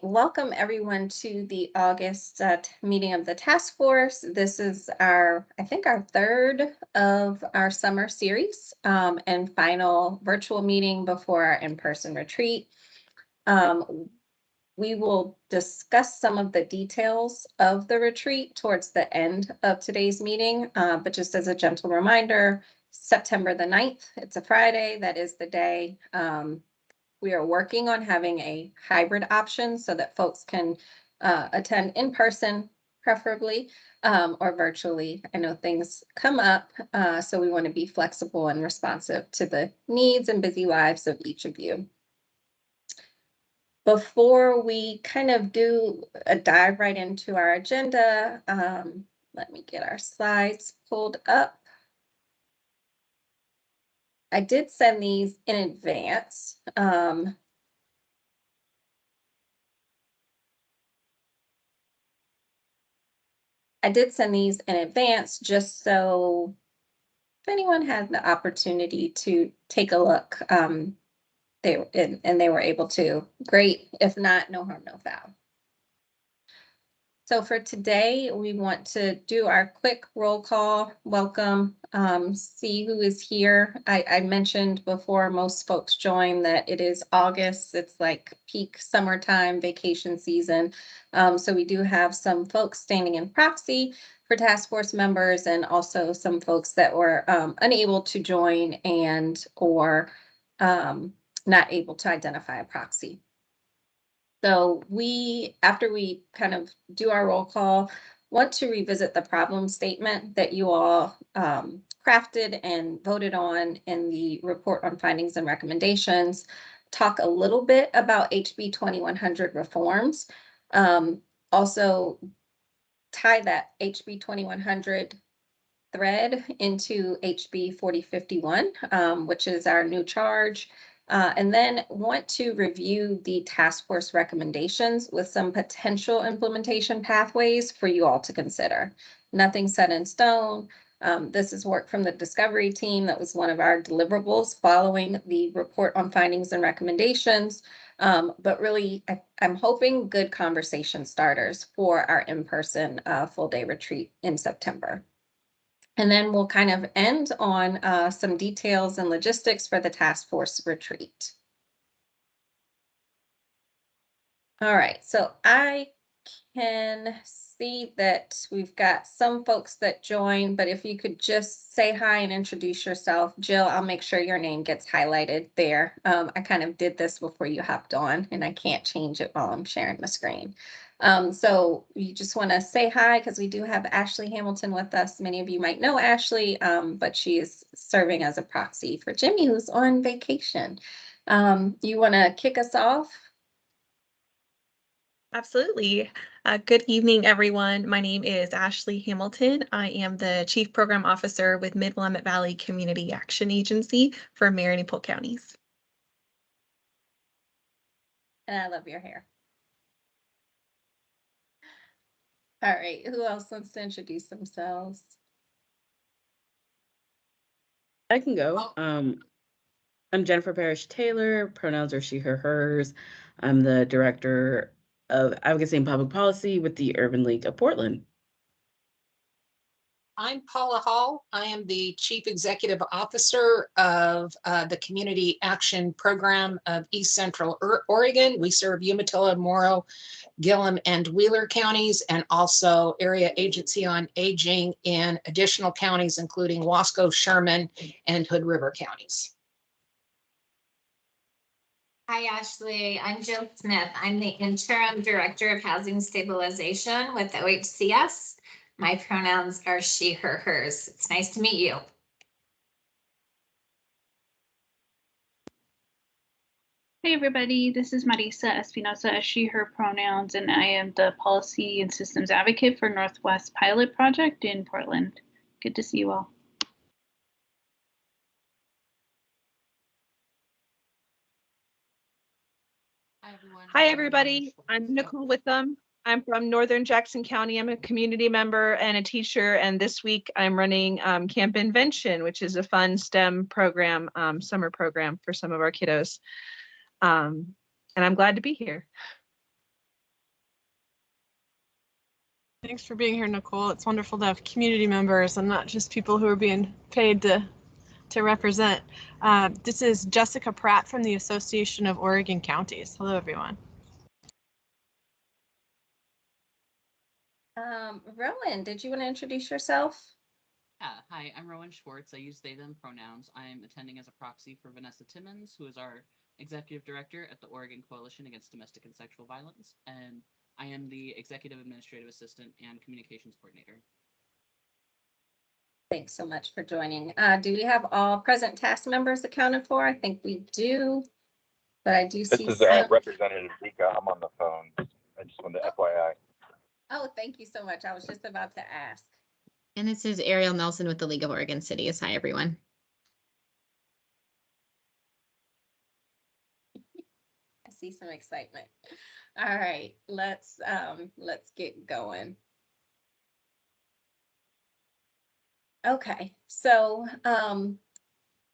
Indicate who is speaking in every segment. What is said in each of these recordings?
Speaker 1: welcome everyone to the August meeting of the task force. This is I think our third of our summer series and final virtual meeting before our in-person retreat. We will discuss some of the details of the retreat towards the end of today's meeting, but just as a gentle reminder, September the 9th, it's a Friday, that is the day. We are working on having a hybrid option so that folks can attend in person, preferably, or virtually. I know things come up, so we want to be flexible and responsive to the needs and busy lives of each of you. Before we kind of do a dive right into our agenda, let me get our slides pulled up. I did send these in advance. I did send these in advance just so if anyone had the opportunity to take a look, they were able to, great. If not, no harm, no foul. So for today, we want to do our quick roll call, welcome, see who is here. I mentioned before most folks join that it is August. It's like peak summertime vacation season. So we do have some folks standing in proxy for task force members and also some folks that were unable to join or not able to identify a proxy. So after we kind of do our roll call, want to revisit the problem statement that you all crafted and voted on in the report on findings and recommendations, talk a little bit about HB 2100 reforms, also tie that HB 2100 thread into HB 4051, which is our new charge. And then want to review the task force recommendations with some potential implementation pathways for you all to consider. Nothing set in stone. This is work from the discovery team. That was one of our deliverables following the report on findings and recommendations. But really, I'm hoping good conversation starters for our in-person full day retreat in September. And then we'll kind of end on some details and logistics for the task force retreat. All right, so I can see that we've got some folks that join, but if you could just say hi and introduce yourself. Jill, I'll make sure your name gets highlighted there. I kind of did this before you hopped on, and I can't change it while I'm sharing the screen. So you just want to say hi because we do have Ashley Hamilton with us. Many of you might know Ashley, but she is serving as a proxy for Jimmy, who's on vacation. You want to kick us off?
Speaker 2: Absolutely. Good evening, everyone. My name is Ashley Hamilton. I am the Chief Program Officer with Mid-Willamette Valley Community Action Agency for Marion and Polk counties.
Speaker 1: And I love your hair. All right, who else wants to introduce themselves?
Speaker 3: I can go. I'm Jennifer Parrish Taylor. Pronouns are she, her, hers. I'm the Director of Advocacy and Public Policy with the Urban League of Portland.
Speaker 4: I'm Paula Hall. I am the Chief Executive Officer of the Community Action Program of East Central Oregon. We serve Umatilla, Morrow, Gillum, and Wheeler counties, and also Area Agency on Aging in additional counties, including Wasco, Sherman, and Hood River counties.
Speaker 5: Hi, Ashley. I'm Jill Smith. I'm the Interim Director of Housing Stabilization with OHCS. My pronouns are she, her, hers. It's nice to meet you.
Speaker 6: Hey everybody, this is Marisa Espinosa, she, her pronouns, and I am the Policy and Systems Advocate for Northwest Pilot Project in Portland. Good to see you all.
Speaker 2: Hi, everybody. I'm Nicole Witham. I'm from Northern Jackson County. I'm a community member and a teacher, and this week I'm running Camp Invention, which is a fun STEM program, summer program for some of our kiddos. And I'm glad to be here.
Speaker 7: Thanks for being here, Nicole. It's wonderful to have community members and not just people who are being paid to represent. This is Jessica Pratt from the Association of Oregon Counties. Hello, everyone.
Speaker 1: Rowan, did you want to introduce yourself?
Speaker 8: Hi, I'm Rowan Schwartz. I use they, them pronouns. I'm attending as a proxy for Vanessa Timmons, who is our executive director at the Oregon Coalition Against Domestic and Sexual Violence, and I am the executive administrative assistant and communications coordinator.
Speaker 1: Thanks so much for joining. Do we have all present task members accounted for? I think we do, but I do see
Speaker 9: This is
Speaker 1: some.
Speaker 9: Representative Vika. I'm on the phone. I just wanted to FYI.
Speaker 1: Oh, thank you so much. I was just about to ask.
Speaker 10: And this is Ariel Nelson with the League of Oregon Cities. Hi, everyone.
Speaker 1: I see some excitement. All right, let's get going. Okay, so I'm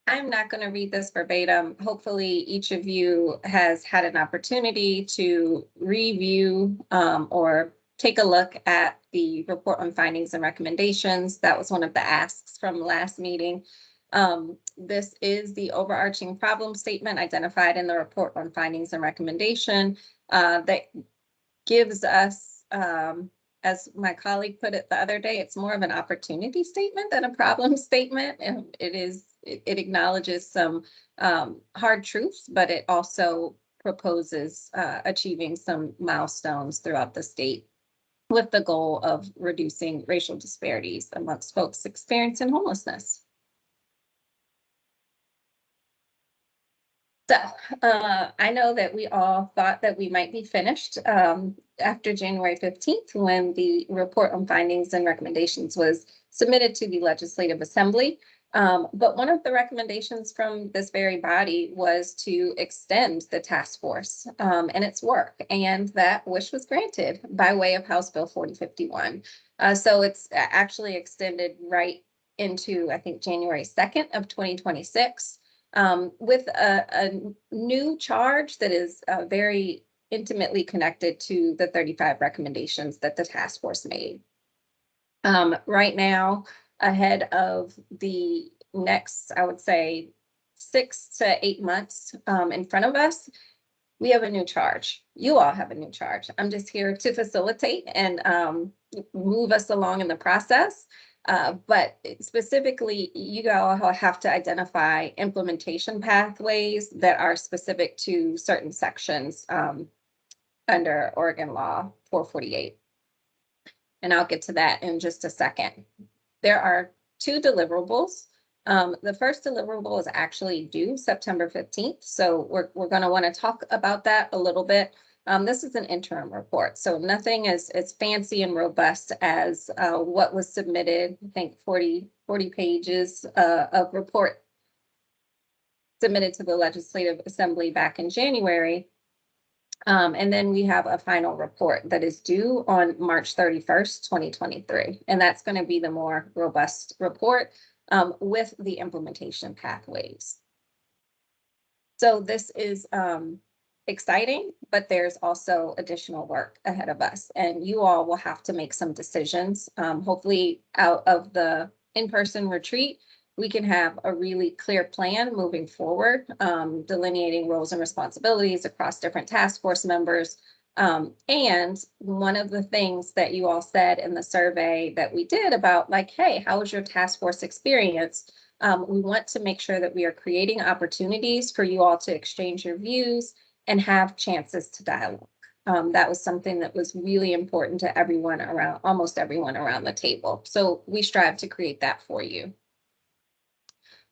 Speaker 1: not going to read this verbatim. Hopefully each of you has had an opportunity to review or take a look at the report on findings and recommendations. That was one of the asks from last meeting. This is the overarching problem statement identified in the report on findings and recommendation that gives us, as my colleague put it the other day, it's more of an opportunity statement than a problem statement. And it acknowledges some hard truths, but it also proposes achieving some milestones throughout the state with the goal of reducing racial disparities amongst folks experiencing homelessness. So I know that we all thought that we might be finished after January 15th when the report on findings and recommendations was submitted to the Legislative Assembly. But one of the recommendations from this very body was to extend the task force and its work, and that wish was granted by way of House Bill 4051. So it's actually extended right into, I think, January 2nd of 2026. With a new charge that is very intimately connected to the 35 recommendations that the task force made. Right now, ahead of the next, I would say, 6 to 8 months in front of us, we have a new charge. You all have a new charge. I'm just here to facilitate and move us along in the process. But specifically, you all have to identify implementation pathways that are specific to certain sections under Oregon Law 448. And I'll get to that in just a second. There are 2 deliverables. The first deliverable is actually due September 15th. So we're going to want to talk about that a little bit. This is an interim report, so nothing as fancy and robust as what was submitted. I think 40 pages of report submitted to the Legislative Assembly back in January. And then we have a final report that is due on March 31st, 2023. And that's going to be the more robust report with the implementation pathways. So this is exciting, but there's also additional work ahead of us, and you all will have to make some decisions. Hopefully out of the in-person retreat, we can have a really clear plan moving forward, delineating roles and responsibilities across different task force members. And one of the things that you all said in the survey that we did about, like, hey, how was your task force experience? We want to make sure that we are creating opportunities for you all to exchange your views and have chances to dialogue. That was something that was really important to everyone around, almost everyone around the table. So we strive to create that for you.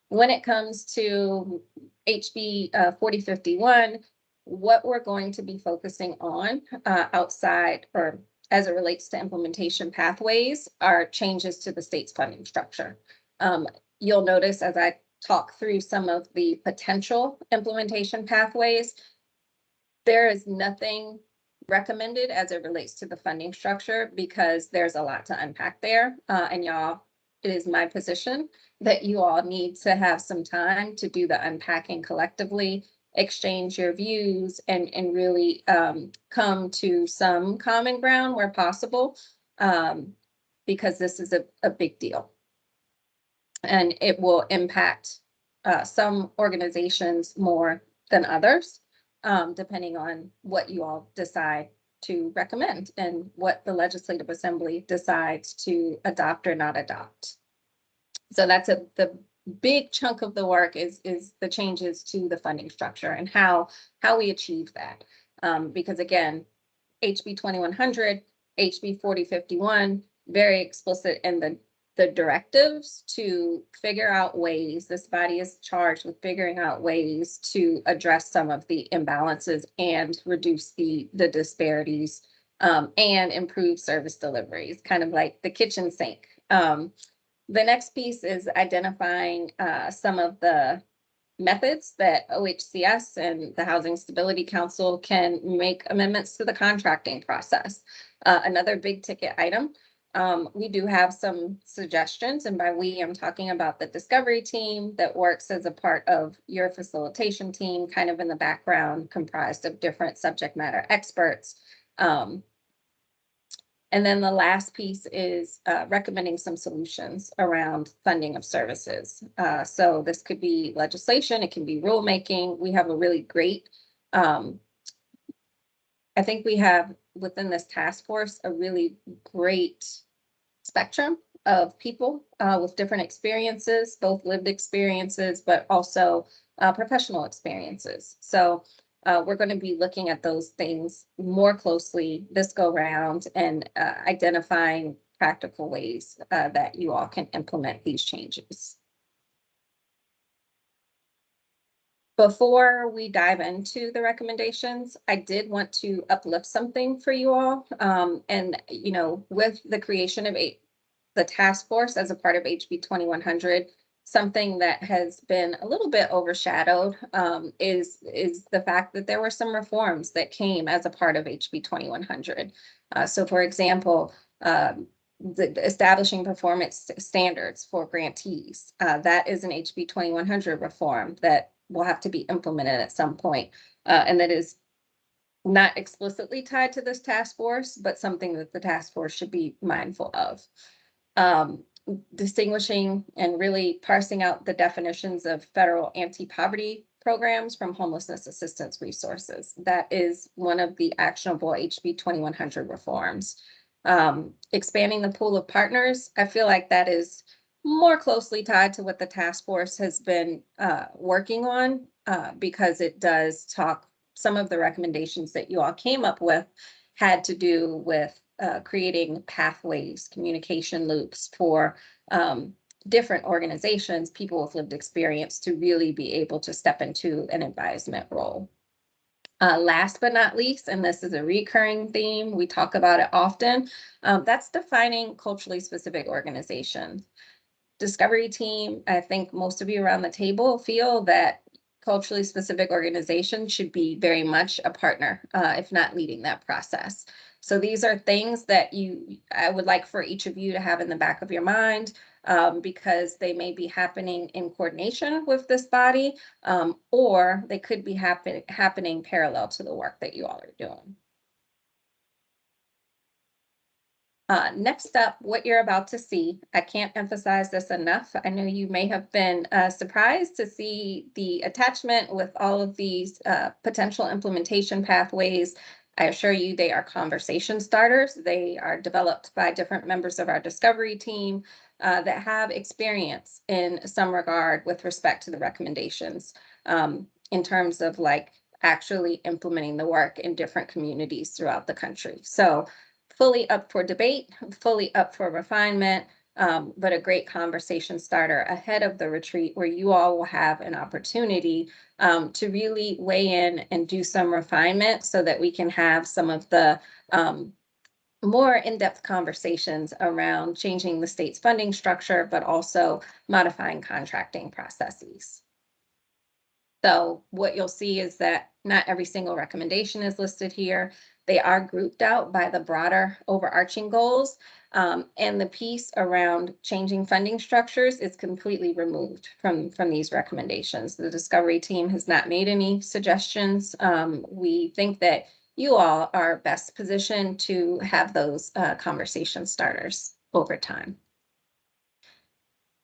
Speaker 1: When it comes to HB 4051, what we're going to be focusing on outside or as it relates to implementation pathways are changes to the state's funding structure. You'll notice as I talk through some of the potential implementation pathways, there is nothing recommended as it relates to the funding structure because there's a lot to unpack there. And y'all, it is my position that you all need to have some time to do the unpacking collectively, exchange your views, and really come to some common ground where possible. because this is a big deal. And it will impact some organizations more than others, depending on what you all decide to recommend and what the Legislative Assembly decides to adopt or not adopt. So that's the big chunk of the work is the changes to the funding structure and how we achieve that. Because again, HB 2100, HB 4051, very explicit in the directives to figure out ways, this body is charged with figuring out ways to address some of the imbalances and reduce the disparities, and improve service deliveries, kind of like the kitchen sink. The next piece is identifying some of the methods that OHCS and the Housing Stability Council can make amendments to the contracting process. Another big ticket item, we do have some suggestions, and by we, I'm talking about the discovery team that works as a part of your facilitation team, kind of in the background, comprised of different subject matter experts. And then the last piece is recommending some solutions around funding of services. So this could be legislation, it can be rulemaking. We have a really great, I think we have within this task force a really great spectrum of people with different experiences, both lived experiences, but also professional experiences. So we're going to be looking at those things more closely this go round and identifying practical ways that you all can implement these changes. Before we dive into the recommendations, I did want to uplift something for you all. And, you know, with the creation of the task force as a part of HB 2100, something that has been a little bit overshadowed is the fact that there were some reforms that came as a part of HB 2100. So for example, the establishing performance standards for grantees, that is an HB 2100 reform that will have to be implemented at some point, and that is not explicitly tied to this task force, but something that the task force should be mindful of. Distinguishing and really parsing out the definitions of federal anti-poverty programs from homelessness assistance resources. That is one of the actionable HB 2100 reforms. Expanding the pool of partners, I feel like that is more closely tied to what the task force has been working on, because it does talk, some of the recommendations that you all came up with had to do with creating pathways, communication loops for different organizations, people with lived experience, to really be able to step into an advisement role. Last but not least, and this is a recurring theme, we talk about it often, that's defining culturally specific organizations. Discovery team, I think most of you around the table feel that culturally specific organizations should be very much a partner, if not leading that process. So these are things that I would like for each of you to have in the back of your mind, because they may be happening in coordination with this body, or they could be happening parallel to the work that you all are doing. Next up, what you're about to see, I can't emphasize this enough. I know you may have been surprised to see the attachment with all of these potential implementation pathways. I assure you they are conversation starters. They are developed by different members of our discovery team that have experience in some regard with respect to the recommendations, in terms of like actually implementing the work in different communities throughout the country. So fully up for debate, fully up for refinement, but a great conversation starter ahead of the retreat where you all will have an opportunity to really weigh in and do some refinement so that we can have some of the more in-depth conversations around changing the state's funding structure, but also modifying contracting processes. So what you'll see is that not every single recommendation is listed here. They are grouped out by the broader overarching goals, and the piece around changing funding structures is completely removed from these recommendations. The discovery team has not made any suggestions. We think that you all are best positioned to have those conversation starters over time.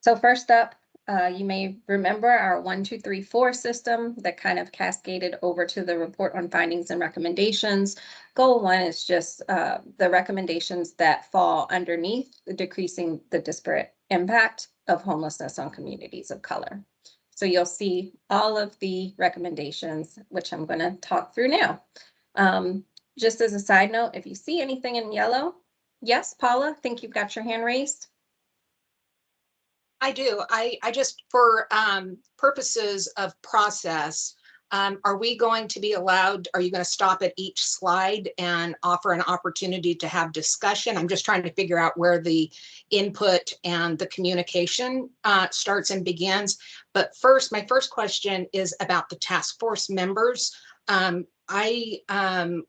Speaker 1: So first up, you may remember our 1, 2, 3, 4 system that kind of cascaded over to the report on findings and recommendations. Goal 1 is just the recommendations that fall underneath the decreasing the disparate impact of homelessness on communities of color. So you'll see all of the recommendations, which I'm going to talk through now. Just as a side note, if you see anything in yellow, yes, Paula, I think you've got your hand raised.
Speaker 4: I do. I just, for purposes of process, are we going to be allowed, are you going to stop at each slide and offer an opportunity to have discussion? I'm just trying to figure out where the input and the communication starts and begins. But first, my first question is about the task force members. I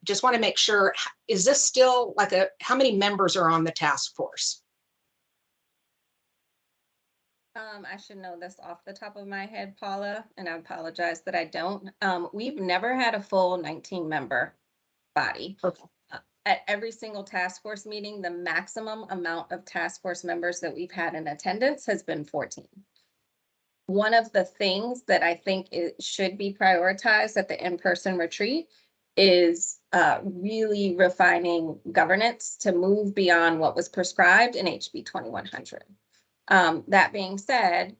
Speaker 4: just want to make sure, is this still like how many members are on the task force?
Speaker 1: I should know this off the top of my head, Paula, and I apologize that I don't. We've never had a full 19-member body.
Speaker 4: Okay.
Speaker 1: At every single task force meeting, the maximum amount of task force members that we've had in attendance has been 14. One of the things that I think it should be prioritized at the in-person retreat is really refining governance to move beyond what was prescribed in HB 2100. That being said,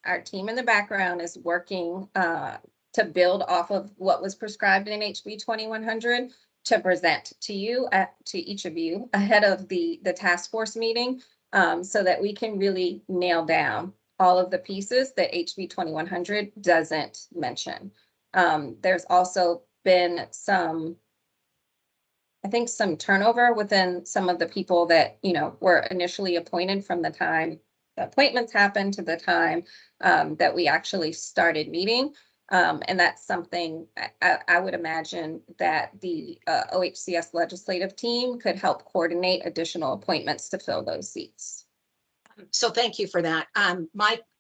Speaker 1: our team in the background is working to build off of what was prescribed in HB 2100 to present to you, to each of you ahead of the task force meeting, so that we can really nail down all of the pieces that HB 2100 doesn't mention. There's also been some turnover within some of the people that, were initially appointed from the time the appointments happened to the time that we actually started meeting. And that's something I would imagine that the OHCS legislative team could help coordinate additional appointments to fill those seats.
Speaker 4: So thank you for that.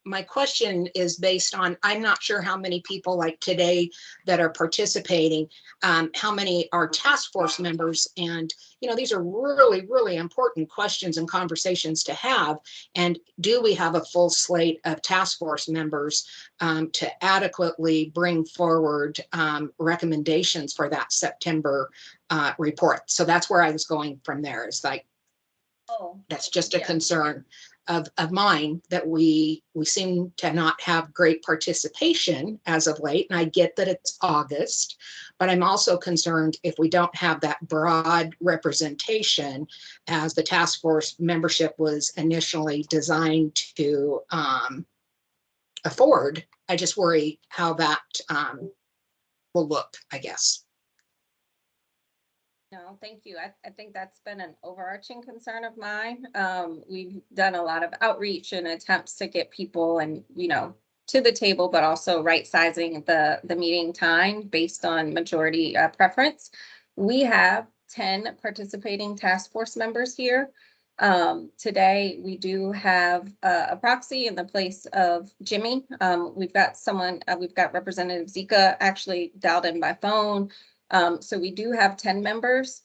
Speaker 4: My question is based on, I'm not sure how many people like today that are participating, how many are task force members. And, these are really, really important questions and conversations to have. And do we have a full slate of task force members to adequately bring forward recommendations for that September report? So that's where I was going from there. It's like, that's just a concern of mine, that we seem to not have great participation as of late. And I get that it's August, but I'm also concerned if we don't have that broad representation as the task force membership was initially designed to afford. I just worry how that will look, I guess.
Speaker 1: No, thank you. I think that's been an overarching concern of mine. We've done a lot of outreach and attempts to get people and, to the table, but also right sizing the meeting time based on majority preference. We have 10 participating task force members here. Today, we do have a proxy in the place of Jimmy. We've got Representative Zika actually dialed in by phone. So we do have 10 members.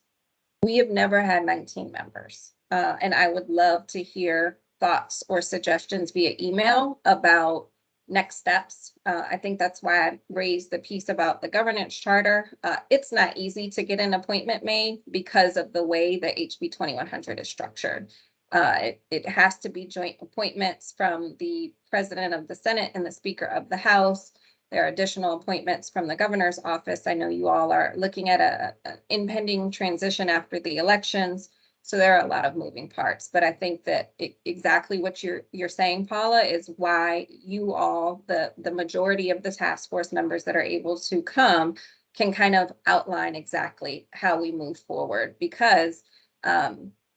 Speaker 1: We have never had 19 members. And I would love to hear thoughts or suggestions via email about next steps. I think that's why I raised the piece about the governance charter. It's not easy to get an appointment made because of the way that HB 2100 is structured. It has to be joint appointments from the president of the Senate and the speaker of the House. There are additional appointments from the governor's office. I know you all are looking at an impending transition after the elections. So there are a lot of moving parts, but I think that exactly what you're saying, Paula, is why you all, the majority of the task force members that are able to come, can kind of outline exactly how we move forward, because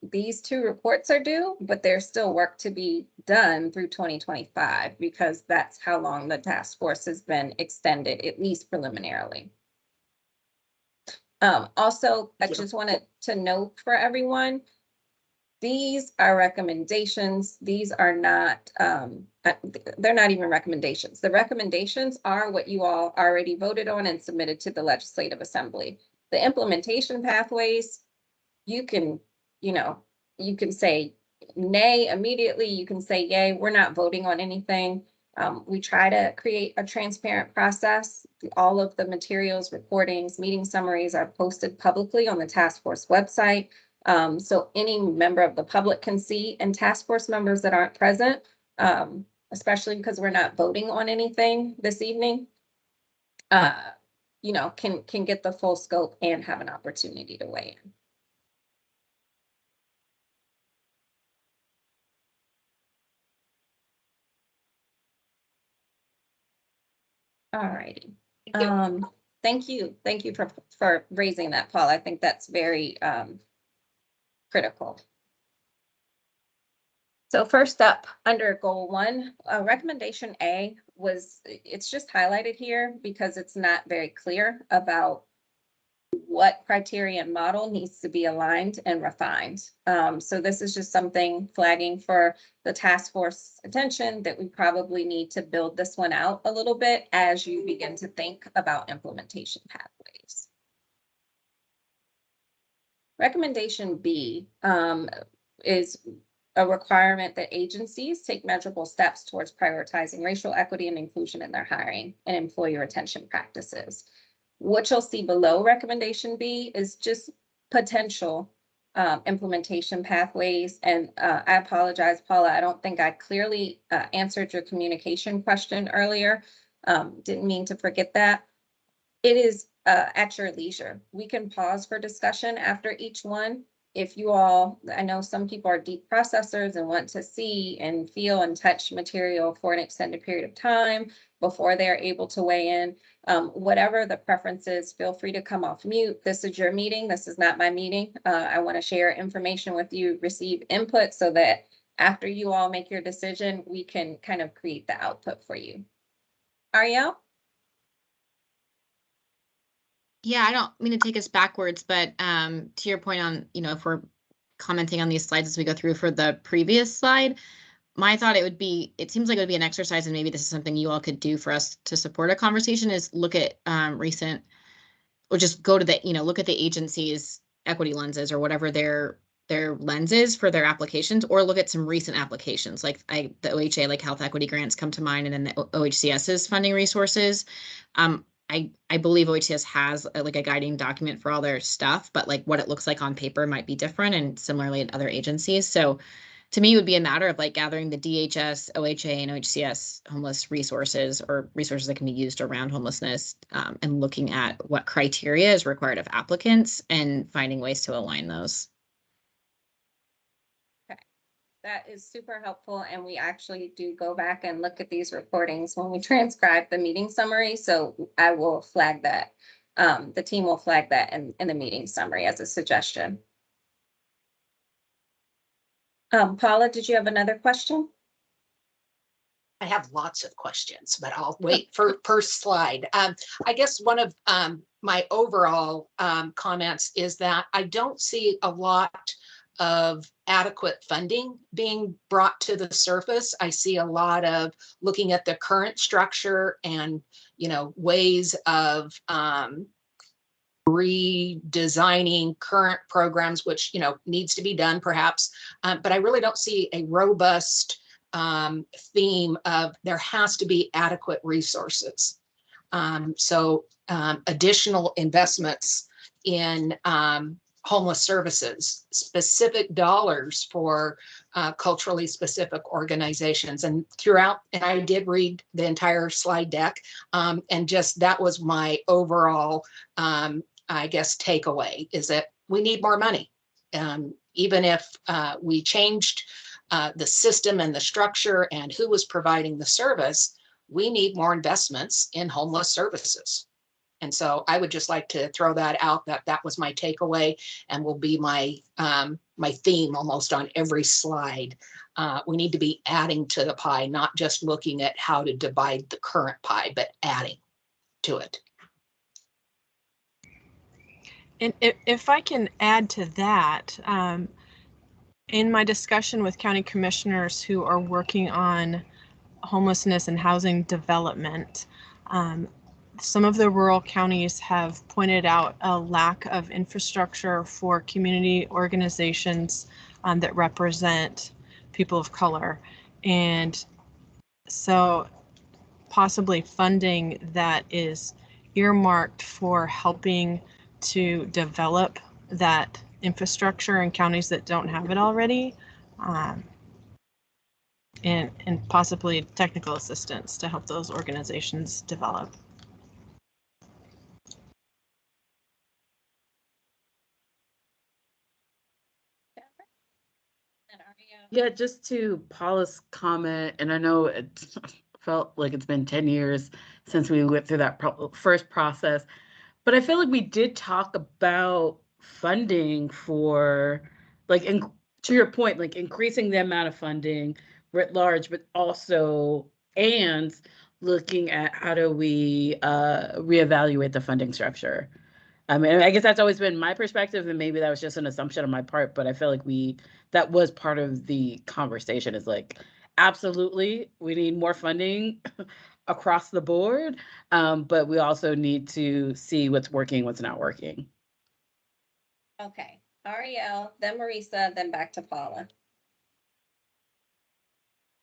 Speaker 1: these 2 reports are due, but there's still work to be done through 2025, because that's how long the task force has been extended, at least preliminarily. Also, I just wanted to note for everyone, these are recommendations. These are not, they're not even recommendations. The recommendations are what you all already voted on and submitted to the Legislative Assembly. The implementation pathways, you can, you can say nay immediately, you can say yay, we're not voting on anything. We try to create a transparent process. All of the materials, recordings, meeting summaries are posted publicly on the task force website. So any member of the public can see, and task force members that aren't present, especially because we're not voting on anything this evening, can get the full scope and have an opportunity to weigh in. All righty. Thank you. Thank you for raising that, Paul. I think that's very critical. So first up, under goal 1, recommendation A it's just highlighted here because it's not very clear about what criteria and model needs to be aligned and refined. So this is just something flagging for the task force attention that we probably need to build this one out a little bit as you begin to think about implementation pathways. Recommendation B is a requirement that agencies take measurable steps towards prioritizing racial equity and inclusion in their hiring and employee retention practices. What you'll see below recommendation B is just potential implementation pathways. And I apologize, Paula, I don't think I clearly answered your communication question earlier. Didn't mean to forget that. It is at your leisure. We can pause for discussion after each one. If you all, I know some people are deep processors and want to see and feel and touch material for an extended period of time before they're able to weigh in. Whatever the preference is, feel free to come off mute. This is your meeting. This is not my meeting. I want to share information with you, receive input so that after you all make your decision, we can kind of create the output for you. Ariel?
Speaker 10: Yeah, I don't mean to take us backwards, but to your point on, if we're commenting on these slides as we go through for the previous slide, my thought it seems like it would be an exercise, and maybe this is something you all could do for us to support a conversation, is look at recent, or just go to the, look at the agency's equity lenses or whatever their lenses for their applications, or look at some recent applications like the OHA, like health equity grants come to mind, and then the OHCS's funding resources. I believe OHCS has like a guiding document for all their stuff, but like what it looks like on paper might be different, and similarly at other agencies. So to me, it would be a matter of like gathering the DHS, OHA, and OHCS homeless resources, or resources that can be used around homelessness, and looking at what criteria is required of applicants and finding ways to align those.
Speaker 1: That is super helpful, and we actually do go back and look at these recordings when we transcribe the meeting summary, so I will flag that. The team will flag that in the meeting summary as a suggestion. Paula, did you have another question?
Speaker 4: I have lots of questions, but I'll wait for per slide. I guess one of my overall comments is that I don't see a lot of adequate funding being brought to the surface. I see a lot of looking at the current structure and, ways of redesigning current programs, which, needs to be done perhaps. But I really don't see a robust theme of there has to be adequate resources. So additional investments in homeless services, specific dollars for culturally specific organizations, and throughout, and I did read the entire slide deck, and just that was my overall, I guess, takeaway, is that we need more money. Even if we changed the system and the structure and who was providing the service, we need more investments in homeless services. And so I would just like to throw that out, that was my takeaway, and will be my my theme almost on every slide. We need to be adding to the pie, not just looking at how to divide the current pie, but adding to it.
Speaker 7: And if I can add to that, in my discussion with county commissioners who are working on homelessness and housing development, some of the rural counties have pointed out a lack of infrastructure for community organizations that represent people of color. And so possibly funding that is earmarked for helping to develop that infrastructure in counties that don't have it already, and possibly technical assistance to help those organizations develop.
Speaker 3: Yeah, just to Paula's comment, and I know it felt like it's been 10 years since we went through that first process, but I feel like we did talk about funding for, like, to your point, like increasing the amount of funding writ large, but also, and looking at how do we reevaluate the funding structure. I mean, I guess that's always been my perspective, and maybe that was just an assumption on my part, but I feel like that was part of the conversation, is like, absolutely, we need more funding across the board, but we also need to see what's working, what's not working.
Speaker 1: Okay, Ariel, then Marisa, then back to Paula.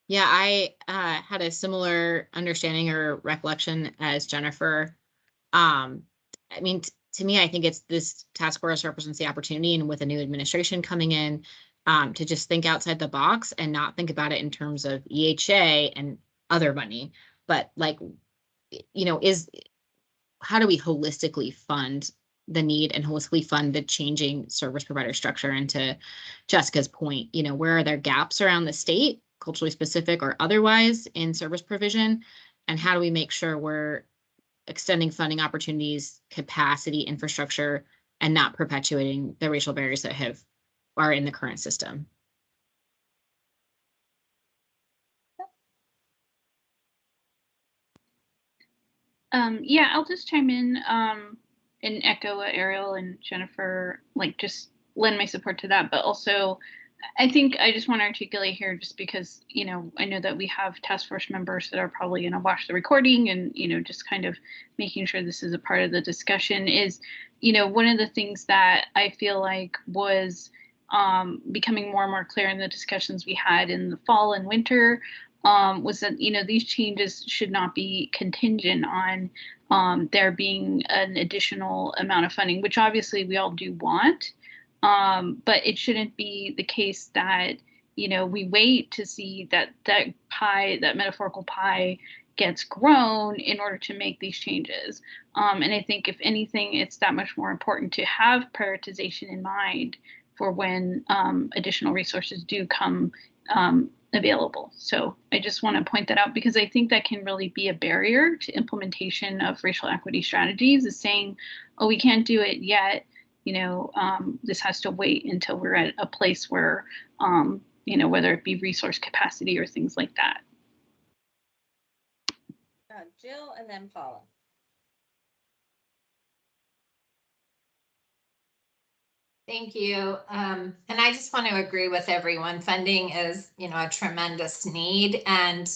Speaker 10: Yeah, I had a similar understanding or recollection as Jennifer. I mean, to me, I think it's this task force represents the opportunity, and with a new administration coming in, to just think outside the box and not think about it in terms of EHA and other money, but like, how do we holistically fund the need and holistically fund the changing service provider structure? And to Jessica's point, where are there gaps around the state, culturally specific or otherwise, in service provision? And how do we make sure we're extending funding opportunities, capacity, infrastructure, and not perpetuating the racial barriers that are in the current system?
Speaker 6: Yeah, I'll just chime in and echo what Ariel and Jennifer, like, just lend my support to that. But also, I think I just want to articulate here, just because, I know that we have task force members that are probably going to watch the recording, and, just kind of making sure this is a part of the discussion is, one of the things that I feel like was becoming more and more clear in the discussions we had in the fall and winter, was that, these changes should not be contingent on there being an additional amount of funding, which obviously we all do want. But it shouldn't be the case that, we wait to see that pie, that metaphorical pie, gets grown in order to make these changes. And I think, if anything, it's that much more important to have prioritization in mind for when additional resources do come available. So I just want to point that out, because I think that can really be a barrier to implementation of racial equity strategies, is saying, oh, we can't do it yet. This has to wait until we're at a place where, whether it be resource capacity or things like that.
Speaker 1: Jill, and then Paula.
Speaker 5: Thank you. And I just want to agree with everyone. Funding is, a tremendous need. And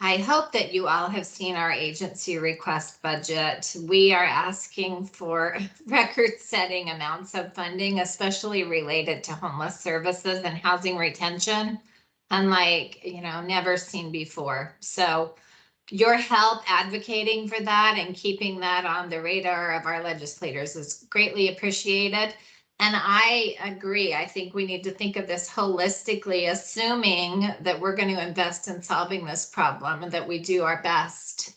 Speaker 5: I hope that you all have seen our agency request budget. We are asking for record-setting amounts of funding, especially related to homeless services and housing retention, unlike, never seen before. So your help advocating for that and keeping that on the radar of our legislators is greatly appreciated. And I agree. I think we need to think of this holistically, assuming that we're going to invest in solving this problem and that we do our best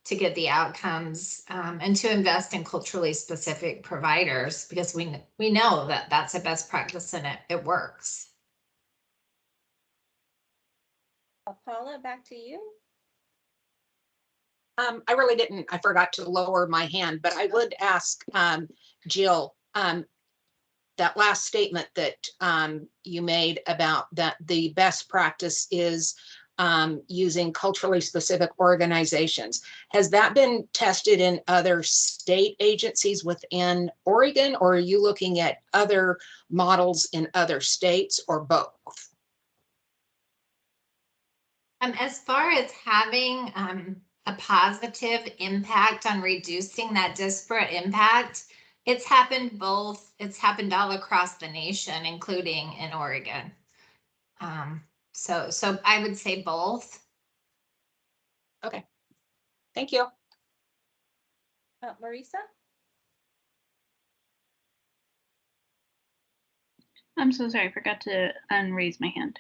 Speaker 5: to get the outcomes, and to invest in culturally specific providers, because we know that that's a best practice and it works.
Speaker 1: Paula, back to you.
Speaker 4: I really didn't. I forgot to lower my hand, but I would ask Jill, that last statement that you made about that the best practice is using culturally specific organizations. Has that been tested in other state agencies within Oregon, or are you looking at other models in other states, or both?
Speaker 5: As far as having a positive impact on reducing that disparate impact, it's happened all across the nation, including in Oregon. So I would say both.
Speaker 4: Okay, thank you.
Speaker 1: Marisa?
Speaker 6: I'm so sorry, I forgot to unraise my hand.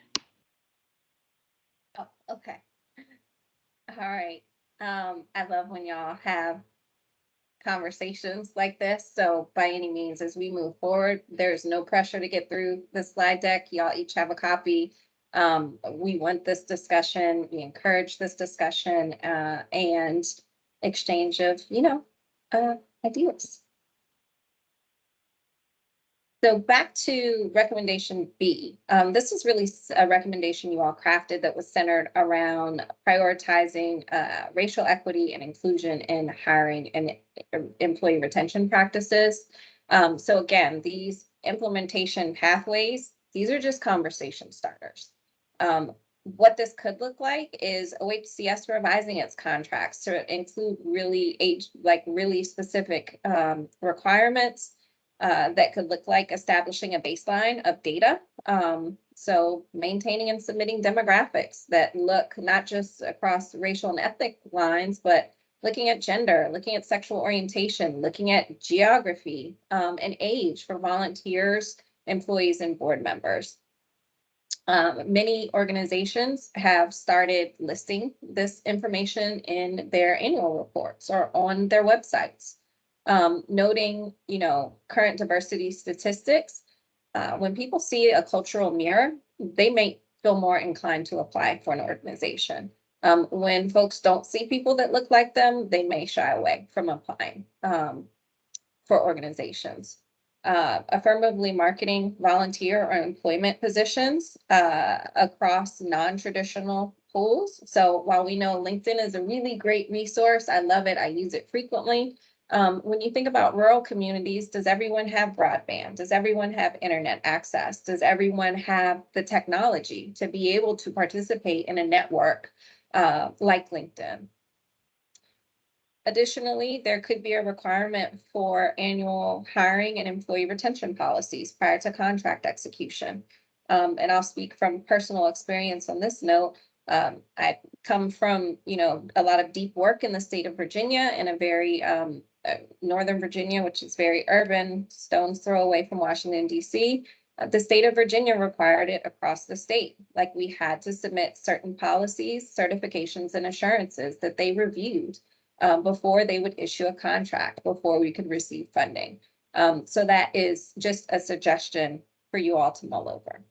Speaker 1: Oh, okay. All right. I love when y'all have conversations like this. So by any means, as we move forward, there's no pressure to get through the slide deck. Y'all each have a copy. We want this discussion, we encourage this discussion, and exchange of, ideas. So back to recommendation B. This is really a recommendation you all crafted that was centered around prioritizing racial equity and inclusion in hiring and employee retention practices. So again, these implementation pathways, these are just conversation starters. What this could look like is OHCS revising its contracts to include really specific requirements. That could look like establishing a baseline of data. So maintaining and submitting demographics that look not just across racial and ethnic lines, but looking at gender, looking at sexual orientation, looking at geography, and age for volunteers, employees, and board members. Many organizations have started listing this information in their annual reports or on their websites. Noting, current diversity statistics, when people see a cultural mirror, they may feel more inclined to apply for an organization. When folks don't see people that look like them, they may shy away from applying for organizations. Affirmatively marketing volunteer or employment positions across non-traditional pools. So while we know LinkedIn is a really great resource, I love it, I use it frequently. When you think about rural communities, does everyone have broadband? Does everyone have internet access? Does everyone have the technology to be able to participate in a network like LinkedIn? Additionally, there could be a requirement for annual hiring and employee retention policies prior to contract execution. And I'll speak from personal experience on this note. I come from, a lot of deep work in the state of Virginia, in a very Northern Virginia, which is very urban, stone's throw away from Washington, D.C. The state of Virginia required it across the state. Like, we had to submit certain policies, certifications, and assurances that they reviewed before they would issue a contract, before we could receive funding. So that is just a suggestion for you all to mull over.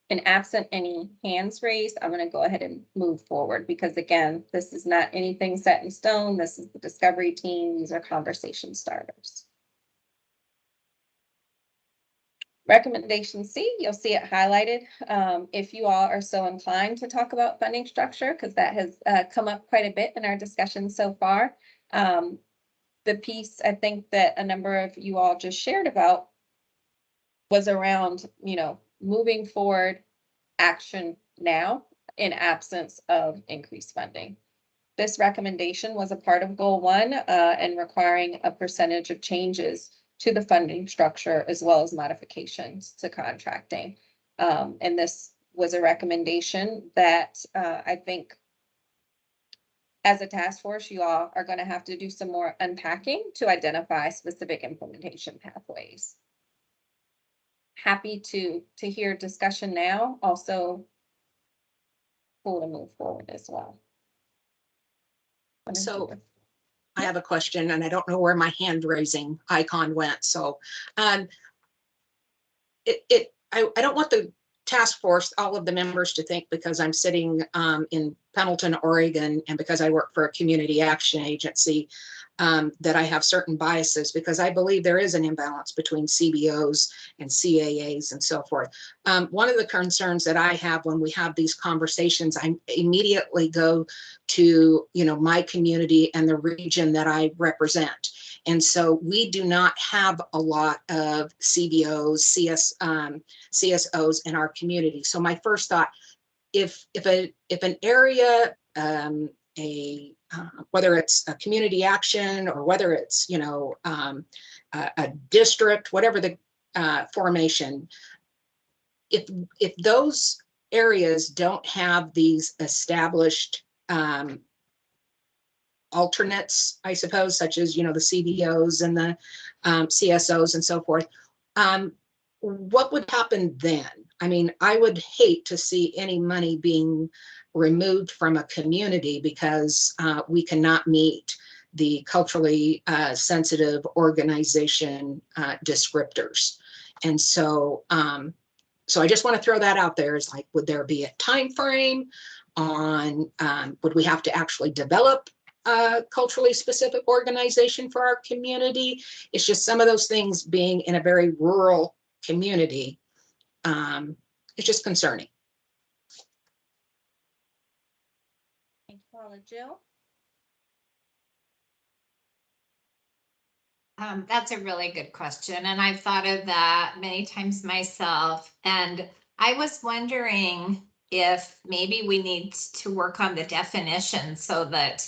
Speaker 1: And absent any hands raised, I'm going to go ahead and move forward, because again, this is not anything set in stone. This is the discovery team. These are conversation starters. Recommendation C, you'll see it highlighted. If you all are so inclined to talk about funding structure, because that has come up quite a bit in our discussion so far. The piece I think that a number of you all just shared about was around, moving forward action now in absence of increased funding. This recommendation was a part of Goal 1 and requiring a percentage of changes to the funding structure, as well as modifications to contracting. And this was a recommendation that I think as a task force, you all are going to have to do some more unpacking to identify specific implementation pathways. Happy to hear discussion now. Also, cool to move forward as well.
Speaker 4: So I have a question, and I don't know where my hand raising icon went. So I don't want the task force, all of the members, to think because I'm sitting in Pendleton, Oregon, and because I work for a community action agency, that I have certain biases, because I believe there is an imbalance between CBOs and CAAs and so forth. One of the concerns that I have when we have these conversations, I immediately go to, my community and the region that I represent. And so we do not have a lot of CBOs, CSOs in our community. So my first thought, if an area, whether it's a community action or whether it's, a district, whatever the formation, if those areas don't have these established alternates, I suppose, such as, the CBOs and the CSOs and so forth, what would happen then? I mean, I would hate to see any money being removed from a community because we cannot meet the culturally sensitive organization descriptors. And so, so I just want to throw that out there. Is like, would there be a time frame on, would we have to actually develop a culturally specific organization for our community? It's just some of those things being in a very rural community. It's just concerning.
Speaker 1: Thank you, Paula. Jill?
Speaker 5: That's a really good question. And I've thought of that many times myself. And I was wondering if maybe we need to work on the definition so that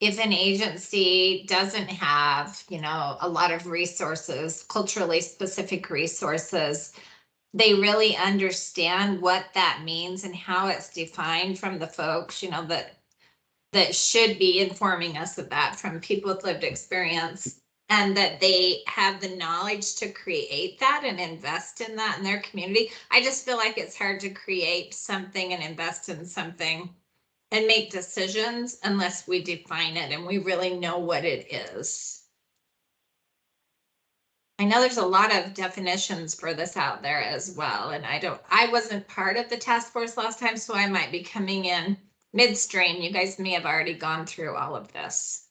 Speaker 5: if an agency doesn't have, a lot of resources, culturally specific resources, they really understand what that means and how it's defined from the folks, that should be informing us of that, from people with lived experience, and that they have the knowledge to create that and invest in that in their community. I just feel like it's hard to create something and invest in something and make decisions unless we define it and we really know what it is. I know there's a lot of definitions for this out there as well. And I wasn't part of the task force last time, so I might be coming in midstream. You guys may have already gone through all of this.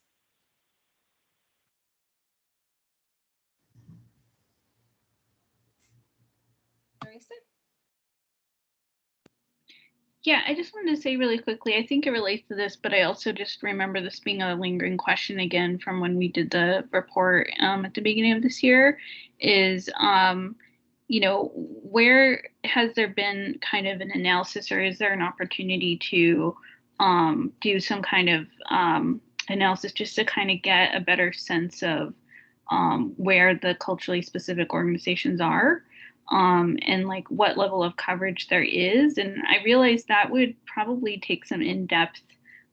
Speaker 1: Teresa?
Speaker 6: Yeah, I just wanted to say really quickly, I think it relates to this, but I also just remember this being a lingering question again from when we did the report at the beginning of this year is, where has there been kind of an analysis, or is there an opportunity to do some kind of analysis just to kind of get a better sense of where the culturally specific organizations are? And like what level of coverage there is. And I realized that would probably take some in-depth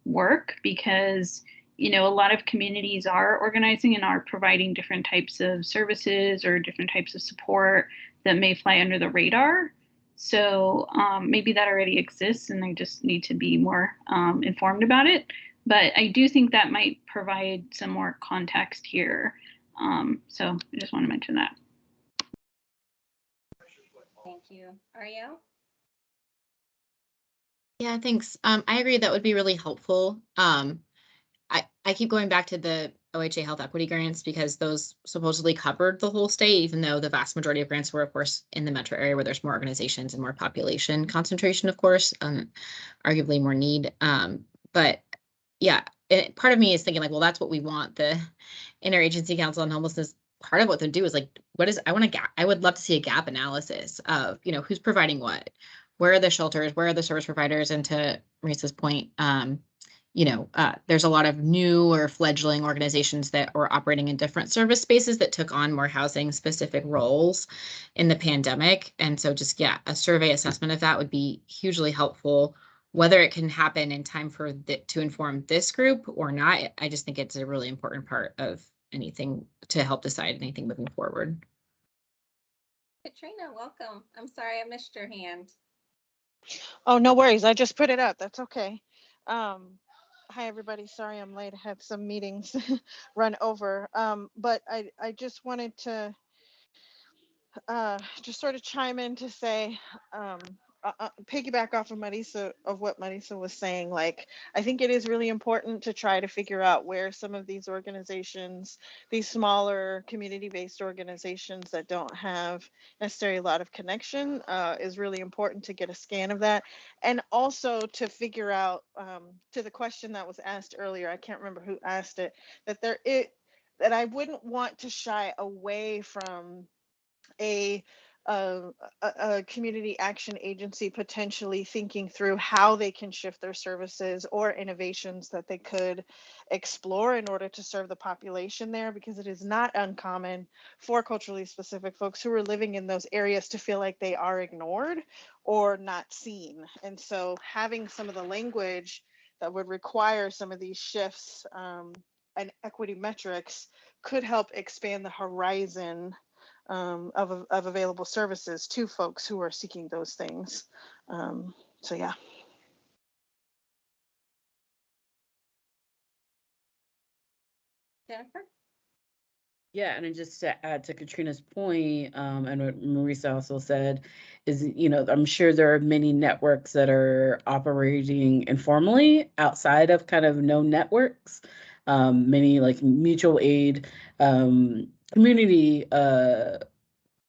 Speaker 6: work because, a lot of communities are organizing and are providing different types of services or different types of support that may fly under the radar. So maybe that already exists and I just need to be more informed about it. But I do think that might provide some more context here. So I just want to mention that.
Speaker 1: Thank you. Ariel?
Speaker 10: Yeah, thanks. I agree that would be really helpful. I keep going back to the OHA health equity grants because those supposedly covered the whole state, even though the vast majority of grants were, of course, in the metro area where there's more organizations and more population concentration, of course, arguably more need. But yeah, part of me is thinking like, well, that's what we want. The Interagency Council on Homelessness, part of what they do is like, I would love to see a gap analysis of, who's providing what, where are the shelters, where are the service providers, and to Marisa's point, there's a lot of new or fledgling organizations that were operating in different service spaces that took on more housing specific roles in the pandemic. And so just, a survey assessment of that would be hugely helpful. Whether it can happen in time to inform this group or not, I just think it's a really important part of anything to help decide anything moving forward.
Speaker 1: Katrina, welcome. I'm sorry I missed your hand.
Speaker 11: Oh, no worries. I just put it up. That's okay. Hi, everybody. Sorry I'm late. I had some meetings run over. But I just wanted to just sort of chime in to say, piggyback off of what Marisa was saying. Like, I think it is really important to try to figure out where some of these organizations, these smaller community-based organizations that don't have necessarily a lot of connection, is really important to get a scan of that. And also to figure out, to the question that was asked earlier, I can't remember who asked it, that I wouldn't want to shy away from a a community action agency potentially thinking through how they can shift their services or innovations that they could explore in order to serve the population there, because it is not uncommon for culturally specific folks who are living in those areas to feel like they are ignored or not seen. And so having some of the language that would require some of these shifts and equity metrics could help expand the horizon of available services to folks who are seeking those things. So yeah.
Speaker 1: Jennifer?
Speaker 3: Yeah, and then just to add to Katrina's point, and what Marisa also said, is, you know, I'm sure there are many networks that are operating informally outside of kind of known networks. Many like mutual aid, community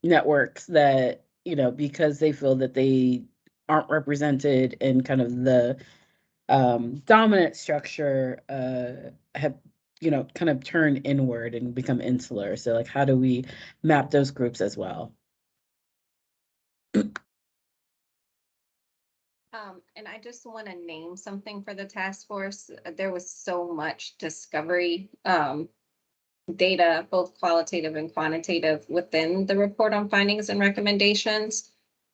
Speaker 3: networks that, you know, because they feel that they aren't represented in kind of the dominant structure, have, you know, kind of turned inward and become insular. So like, how do we map those groups as well?
Speaker 1: And I just want to name something for the task force. There was so much discovery data, both qualitative and quantitative, within the report on findings and recommendations.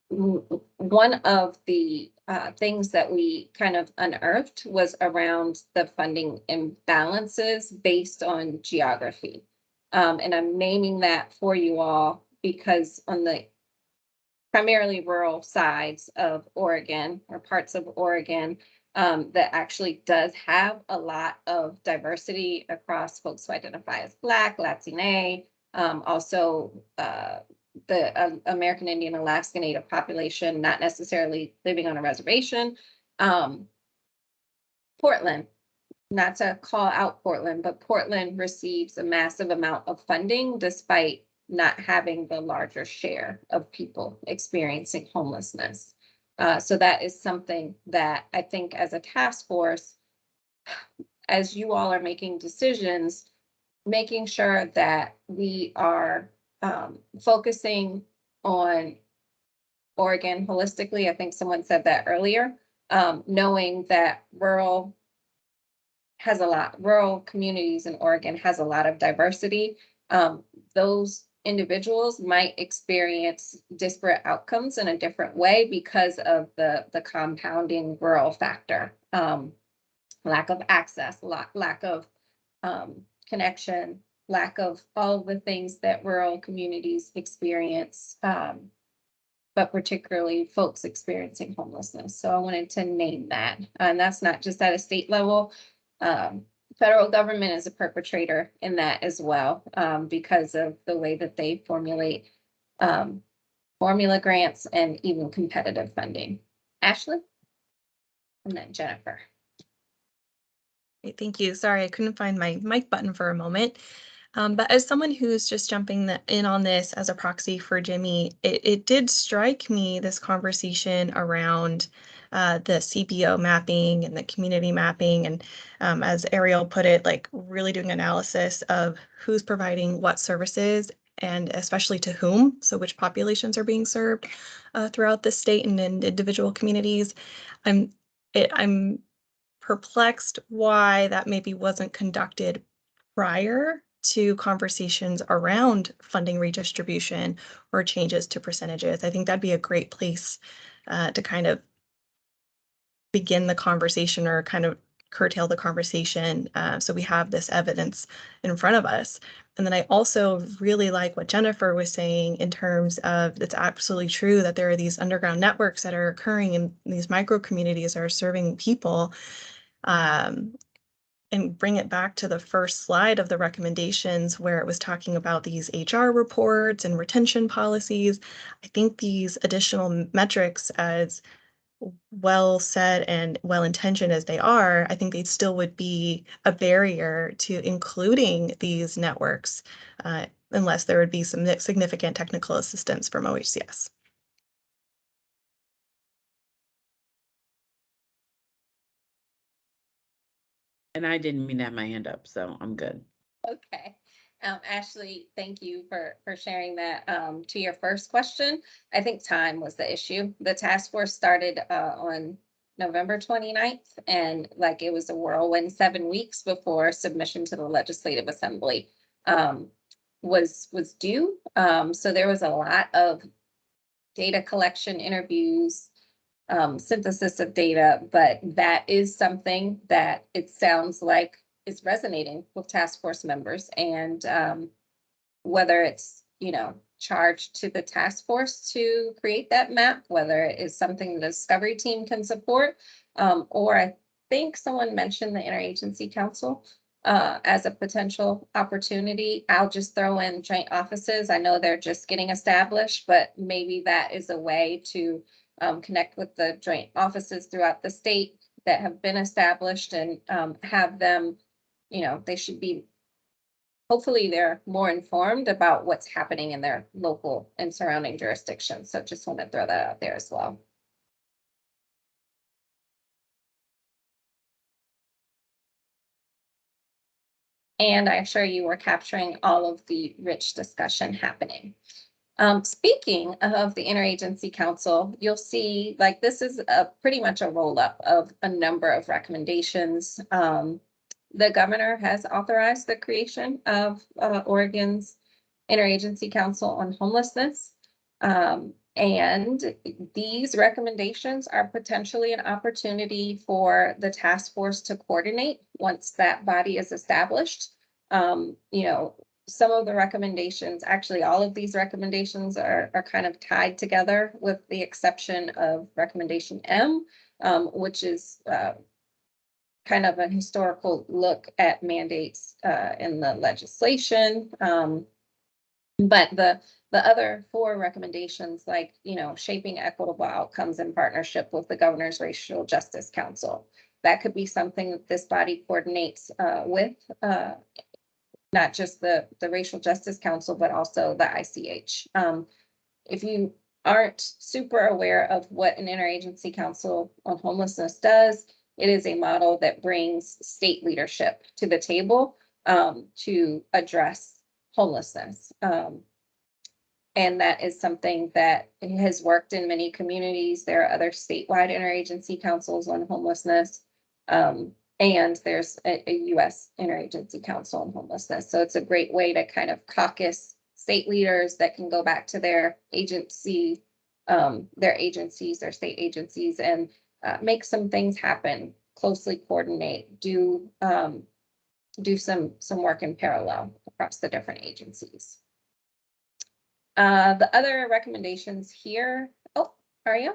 Speaker 1: One of the things that we kind of unearthed was around the funding imbalances based on geography. And I'm naming that for you all because on the primarily rural sides of Oregon or parts of Oregon, that actually does have a lot of diversity across folks who identify as Black, Latina, also the American Indian, Alaska Native population, not necessarily living on a reservation. Portland, not to call out Portland, but Portland receives a massive amount of funding despite not having the larger share of people experiencing homelessness. So that is something that I think as a task force, as you all are making decisions, making sure that we are focusing on Oregon holistically. I think someone said that earlier, knowing that rural communities in Oregon has a lot of diversity. Those individuals might experience disparate outcomes in a different way because of the compounding rural factor. Lack of access, lack of connection, lack of all of the things that rural communities experience, but particularly folks experiencing homelessness. So I wanted to name that. And that's not just at a state level. Federal government is a perpetrator in that as well, because of the way that they formulate formula grants and even competitive funding. Ashley? And then Jennifer.
Speaker 12: Thank you. Sorry, I couldn't find my mic button for a moment. But as someone who's just jumping in on this as a proxy for Jimmy, it did strike me, this conversation around the CBO mapping and the community mapping. And as Ariel put it, like really doing analysis of who's providing what services and especially to whom, so which populations are being served throughout the state and in individual communities. I'm perplexed why that maybe wasn't conducted prior to conversations around funding redistribution or changes to percentages. I think that'd be a great place to kind of begin the conversation or kind of curtail the conversation, so we have this evidence in front of us. And then I also really like what Jennifer was saying in terms of, it's absolutely true that there are these underground networks that are occurring in these micro communities that are serving people. And bring it back to the first slide of the recommendations where it was talking about these HR reports and retention policies. I think these additional metrics, as well said and well intentioned as they are, I think they still would be a barrier to including these networks, unless there would be some significant technical assistance from OHCS.
Speaker 3: And I didn't mean to have my hand up, so I'm good.
Speaker 1: Okay. Ashley, thank you for sharing that. To your first question, I think time was the issue. The task force started on November 29th, and like it was a whirlwind 7 weeks before submission to the Legislative Assembly was due. So there was a lot of data collection, interviews, synthesis of data, but that is something that it sounds like is resonating with task force members. And whether it's, charged to the task force to create that map, whether it is something the Discovery team can support, or I think someone mentioned the Interagency Council as a potential opportunity. I'll just throw in joint offices. I know they're just getting established, but maybe that is a way to connect with the joint offices throughout the state that have been established and have them, they should be, hopefully they're more informed about what's happening in their local and surrounding jurisdictions. So just want to throw that out there as well. And I assure you we're capturing all of the rich discussion happening. Speaking of the Interagency Council, you'll see like this is pretty much a roll-up of a number of recommendations. The governor has authorized the creation of Oregon's Interagency Council on Homelessness. And these recommendations are potentially an opportunity for the task force to coordinate once that body is established. Some of the recommendations, actually all of these recommendations are kind of tied together with the exception of recommendation M, which is kind of a historical look at mandates in the legislation. But the other 4 recommendations, like, shaping equitable outcomes in partnership with the Governor's Racial Justice Council, that could be something that this body coordinates with not just the Racial Justice Council, but also the ICH. If you aren't super aware of what an Interagency Council on Homelessness does, it is a model that brings state leadership to the table to address homelessness. And that is something that has worked in many communities. There are other statewide interagency councils on homelessness. And there's a U.S. Interagency Council on Homelessness. So it's a great way to kind of caucus state leaders that can go back to their agency, their state agencies, and make some things happen, closely coordinate, do some work in parallel across the different agencies. The other recommendations here. Oh, Aria?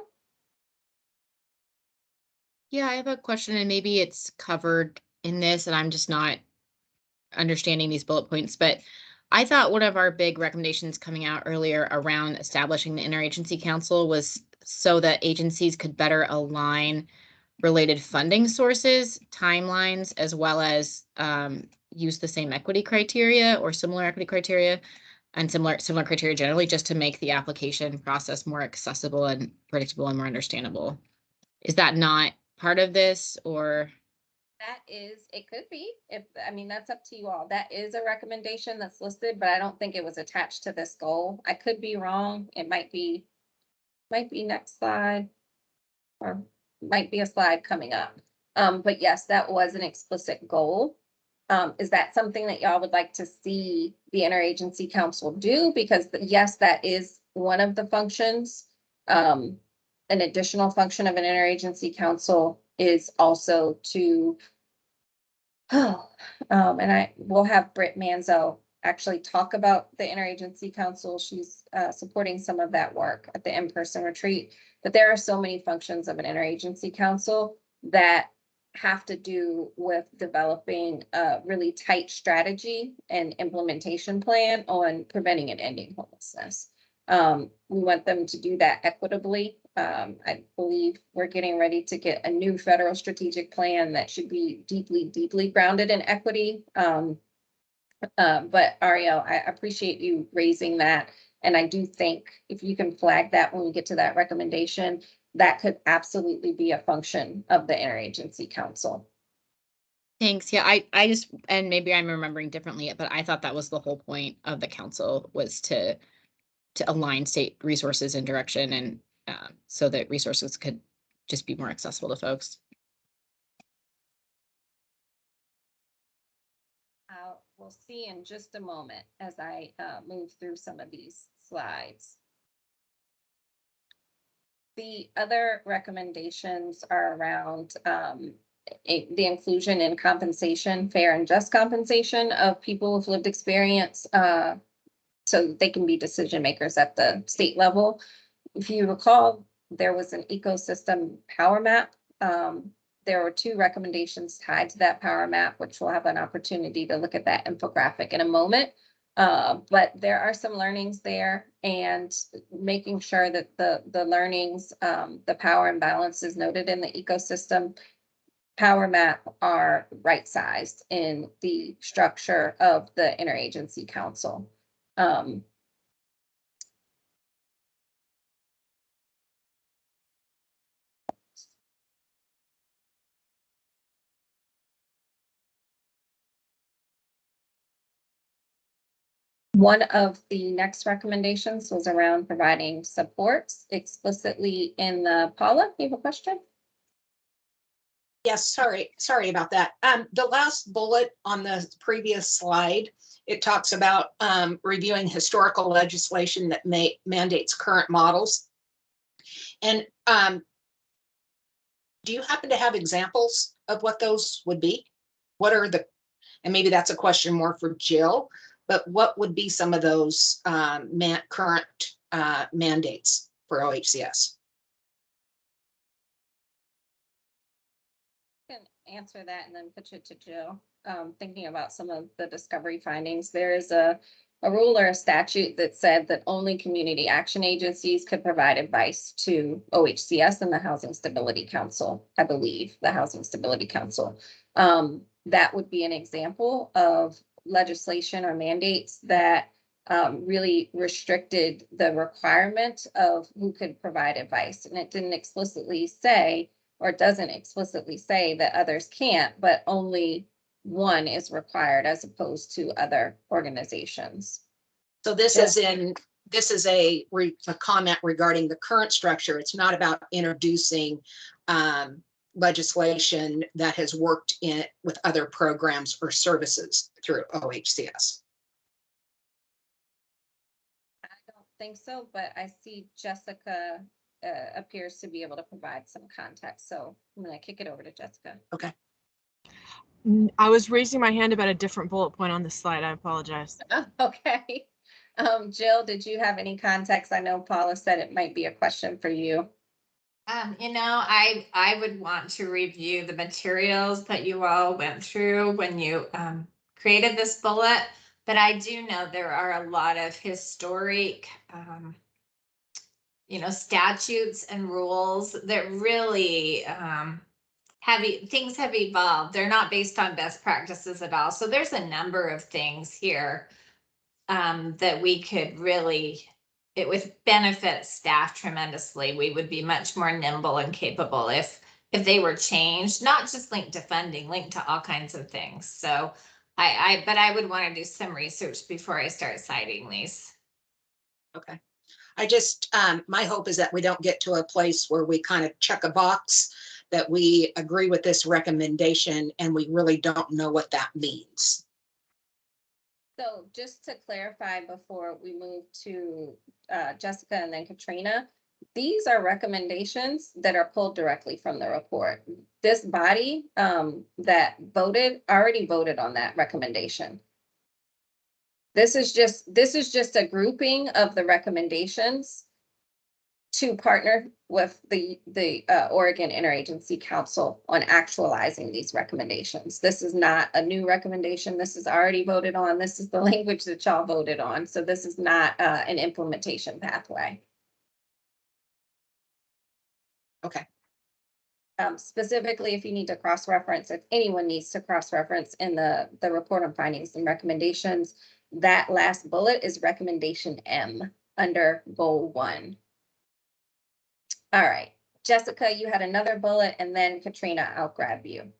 Speaker 10: Yeah, I have a question, and maybe it's covered in this, and I'm just not understanding these bullet points, but I thought one of our big recommendations coming out earlier around establishing the Interagency Council was so that agencies could better align related funding sources, timelines, as well as use the same equity criteria or similar equity criteria and similar criteria generally, just to make the application process more accessible and predictable and more understandable. Is that not part of this, or?
Speaker 1: That is, it could be, that's up to you all. That is a recommendation that's listed, but I don't think it was attached to this goal. I could be wrong. It might be next slide, or might be a slide coming up. But yes, that was an explicit goal. Is that something that y'all would like to see the Interagency Council do? Because yes, that is one of the functions. An additional function of an Interagency Council is also to, and I will have Britt Manzo actually talk about the Interagency Council. She's supporting some of that work at the in-person retreat. But there are so many functions of an Interagency Council that have to do with developing a really tight strategy and implementation plan on preventing and ending homelessness. We want them to do that equitably. I believe we're getting ready to get a new federal strategic plan that should be deeply, deeply grounded in equity. But Ariel, I appreciate you raising that. And I do think if you can flag that when we get to that recommendation, that could absolutely be a function of the Interagency Council.
Speaker 10: Thanks. Yeah, I just, and maybe I'm remembering differently, but I thought that was the whole point of the council, was to align state resources and direction, and so that resources could just be more accessible to folks.
Speaker 1: We'll see in just a moment as I move through some of these slides. The other recommendations are around the inclusion in compensation, fair and just compensation of people with lived experience, so they can be decision makers at the state level. If you recall, there was an ecosystem power map. There were 2 recommendations tied to that power map, which we'll have an opportunity to look at that infographic in a moment. But there are some learnings there, and making sure that the learnings, the power imbalance is noted in the ecosystem power map, are right-sized in the structure of the interagency council. One of the next recommendations was around providing supports explicitly in the, Paula, you have a question?
Speaker 4: Yes, sorry about that. The last bullet on the previous slide, it talks about reviewing historical legislation that mandates current models. And do you happen to have examples of what those would be? What are the, and maybe that's a question more for Jill, but what would be some of those current mandates for OHCS?
Speaker 1: I can answer that and then pitch it to Jill. Thinking about some of the discovery findings, there is a rule or a statute that said that only community action agencies could provide advice to OHCS and the Housing Stability Council, I believe, the Housing Stability Council. That would be an example of legislation or mandates that really restricted the requirement of who could provide advice. And it didn't explicitly say, or doesn't explicitly say, that others can't, but only one is required as opposed to other organizations.
Speaker 4: So this is a comment regarding the current structure. It's not about introducing legislation that has worked in with other programs or services through OHCS.
Speaker 1: I don't think so, but I see Jessica appears to be able to provide some context. So I'm going to kick it over to Jessica.
Speaker 4: Okay.
Speaker 7: I was raising my hand about a different bullet point on this slide. I apologize.
Speaker 1: Okay. Jill, did you have any context? I know Paula said it might be a question for you.
Speaker 5: I would want to review the materials that you all went through when you created this bullet, but I do know there are a lot of historic statutes and rules that really things have evolved. They're not based on best practices at all. So there's a number of things here that we could really, it would benefit staff tremendously. We would be much more nimble and capable if they were changed, not just linked to funding, linked to all kinds of things. So but I would want to do some research before I start citing these.
Speaker 4: Okay. I just, my hope is that we don't get to a place where we kind of check a box that we agree with this recommendation and we really don't know what that means.
Speaker 1: So just to clarify before we move to Jessica and then Katrina, these are recommendations that are pulled directly from the report. This body that already voted on that recommendation. This is just a grouping of the recommendations to partner with the Oregon Interagency Council on actualizing these recommendations. This is not a new recommendation. This is already voted on. This is the language that y'all voted on. So this is not an implementation pathway.
Speaker 4: Okay.
Speaker 1: Specifically, if you need to cross-reference, if anyone needs to cross-reference in the report on findings and recommendations, that last bullet is recommendation M under goal 1. All right, Jessica, you had another bullet, and then Katrina, I'll grab you.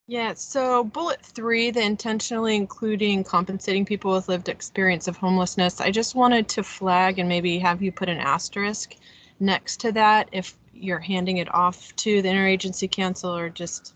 Speaker 7: Yeah, so bullet 3, the intentionally including compensating people with lived experience of homelessness. I just wanted to flag and maybe have you put an asterisk next to that if you're handing it off to the interagency council or just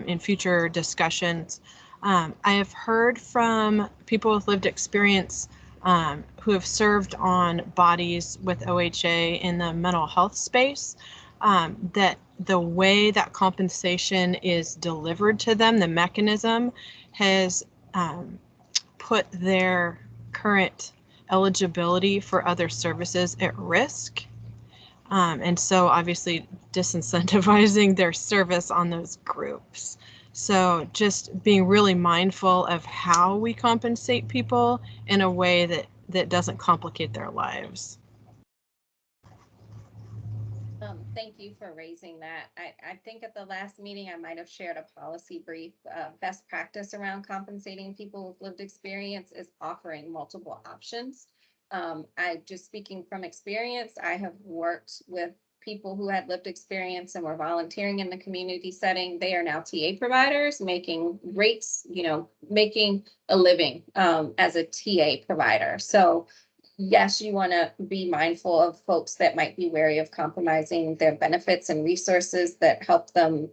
Speaker 7: in future discussions. I have heard from people with lived experience who have served on bodies with OHA in the mental health space, that the way that compensation is delivered to them, the mechanism, has put their current eligibility for other services at risk. And so obviously disincentivizing their service on those groups. So just being really mindful of how we compensate people in a way that doesn't complicate their lives.
Speaker 1: Thank you for raising that. I think at the last meeting, I might have shared a policy brief. Best practice around compensating people with lived experience is offering multiple options. I just speaking from experience, I have worked with people who had lived experience and were volunteering in the community setting. They are now TA providers making rates, making a living as a TA provider. So yes, you want to be mindful of folks that might be wary of compromising their benefits and resources that help them,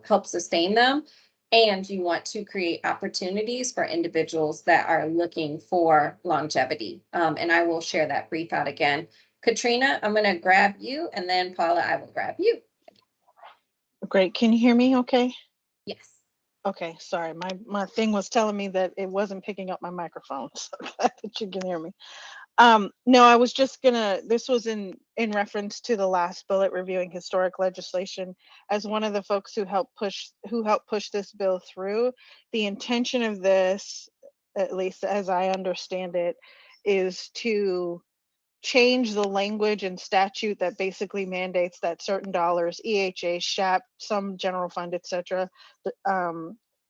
Speaker 1: help sustain them. And you want to create opportunities for individuals that are looking for longevity. And I will share that brief out again. Katrina, I'm going to grab you, and then Paula, I will grab you.
Speaker 11: Great. Can you hear me okay?
Speaker 1: Yes.
Speaker 11: Okay, sorry. My thing was telling me that it wasn't picking up my microphone. So glad that you can hear me. No, I was just this was in reference to the last bullet, reviewing historic legislation. As one of the folks who helped push this bill through, the intention of this, at least as I understand it, is to change the language and statute that basically mandates that certain dollars, EHA, SHAP, some general fund, etc.,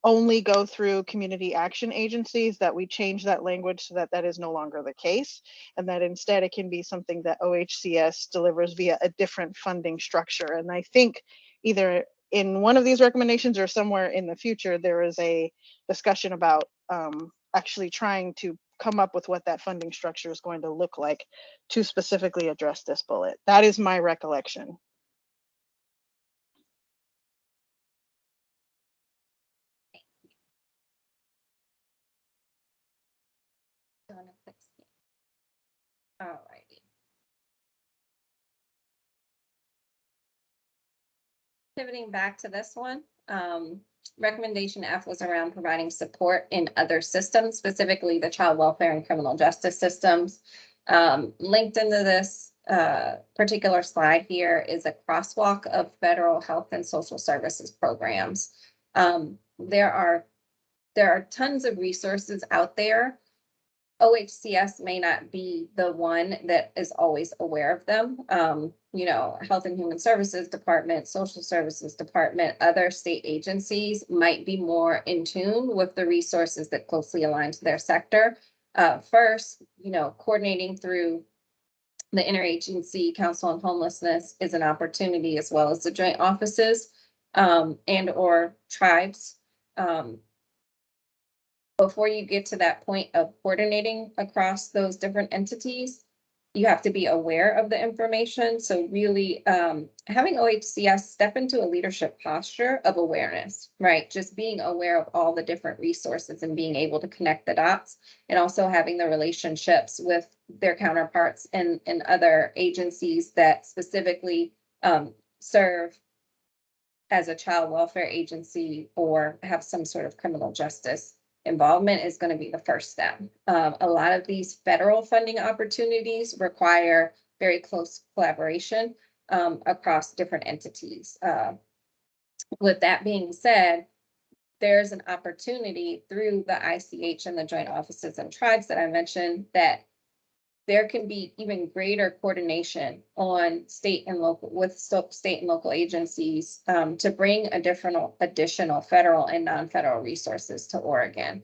Speaker 11: only go through community action agencies, that we change that language so that that is no longer the case, and that instead it can be something that OHCS delivers via a different funding structure. And I think either in one of these recommendations or somewhere in the future, there is a discussion about actually trying to come up with what that funding structure is going to look like to specifically address this bullet. That is my recollection.
Speaker 1: All righty. Pivoting back to this one, recommendation F was around providing support in other systems, specifically the child welfare and criminal justice systems. Linked into this particular slide here is a crosswalk of federal health and social services programs. There are tons of resources out there. OHCS may not be the one that is always aware of them. Health and Human Services Department, Social Services Department, other state agencies might be more in tune with the resources that closely align to their sector. First, coordinating through the Interagency Council on Homelessness is an opportunity, as well as the joint offices and or tribes. Before you get to that point of coordinating across those different entities, you have to be aware of the information. So really having OHCS step into a leadership posture of awareness, right? Just being aware of all the different resources and being able to connect the dots, and also having the relationships with their counterparts in other agencies that specifically serve as a child welfare agency or have some sort of criminal justice involvement is going to be the first step. A lot of these federal funding opportunities require very close collaboration across different entities. With that being said, there's an opportunity through the ICH and the joint offices and tribes that I mentioned that there can be even greater coordination on state and local agencies to bring additional federal and non-federal resources to Oregon.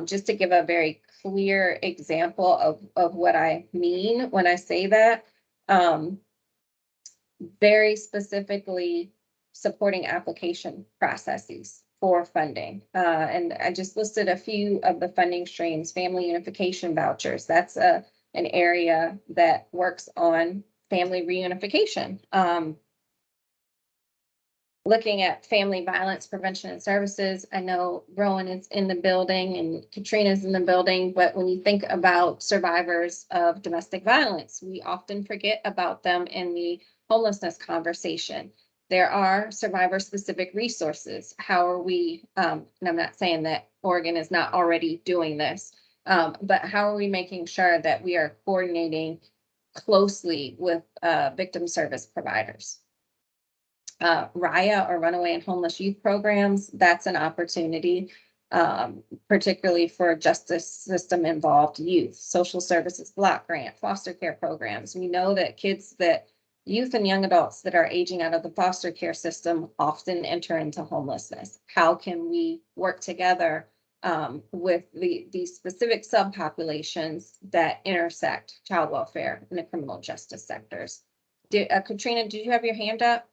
Speaker 1: Just to give a very clear example of what I mean when I say that, very specifically supporting application processes, for funding. And I just listed a few of the funding streams. Family unification vouchers. That's an area that works on family reunification. Looking at family violence prevention and services. I know Rowan is in the building and Katrina's in the building, but when you think about survivors of domestic violence, we often forget about them in the homelessness conversation. There are survivor-specific resources. How are we, and I'm not saying that Oregon is not already doing this, but how are we making sure that we are coordinating closely with victim service providers? RIA or Runaway and Homeless Youth Programs, that's an opportunity, particularly for justice system involved youth, social services block grant, foster care programs. We know that youth and young adults that are aging out of the foster care system often enter into homelessness. How can we work together with these specific subpopulations that intersect child welfare and the criminal justice sectors? Katrina, did you have your hand up?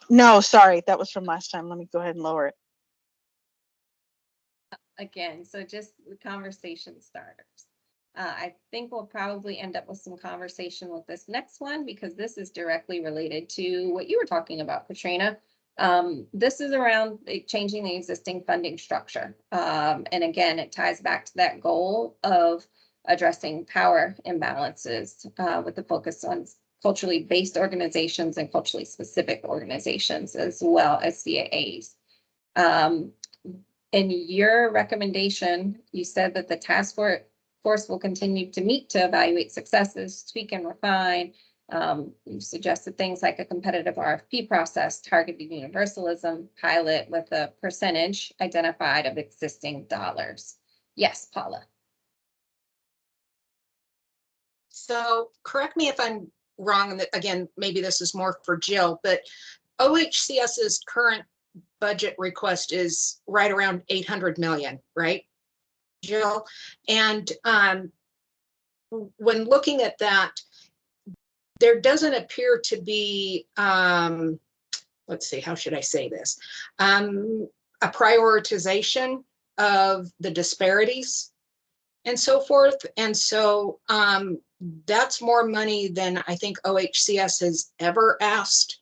Speaker 11: No, sorry, that was from last time. Let me go ahead and lower it.
Speaker 1: Again, so just the conversation starters. I think we'll probably end up with some conversation with this next one because this is directly related to what you were talking about, Katrina. This is around changing the existing funding structure. And again, it ties back to that goal of addressing power imbalances with the focus on culturally based organizations and culturally specific organizations, as well as CAAs. In your recommendation, you said that the task force will continue to meet to evaluate successes, tweak and refine. You suggested things like a competitive RFP process, targeted universalism, pilot with a percentage identified of existing dollars. Yes, Paula.
Speaker 4: So correct me if I'm wrong, and again, maybe this is more for Jill, but OHCS's current budget request is right around 800 million, right, Jill? And when looking at that, there doesn't appear to be, let's see, how should I say this? A prioritization of the disparities and so forth. And so that's more money than I think OHCS has ever asked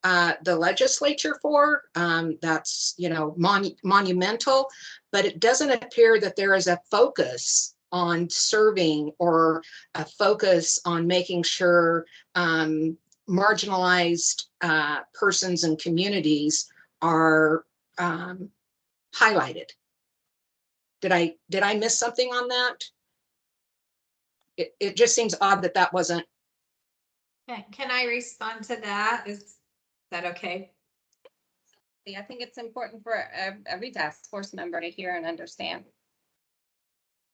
Speaker 4: the legislature for. That's, you know, monumental, but it doesn't appear that there is a focus on serving or a focus on making sure marginalized persons and communities are highlighted. Did I miss something on that? It just seems odd that that wasn't.
Speaker 5: Can I respond to that? Is that okay?
Speaker 1: I think it's important for every task force member to hear and understand.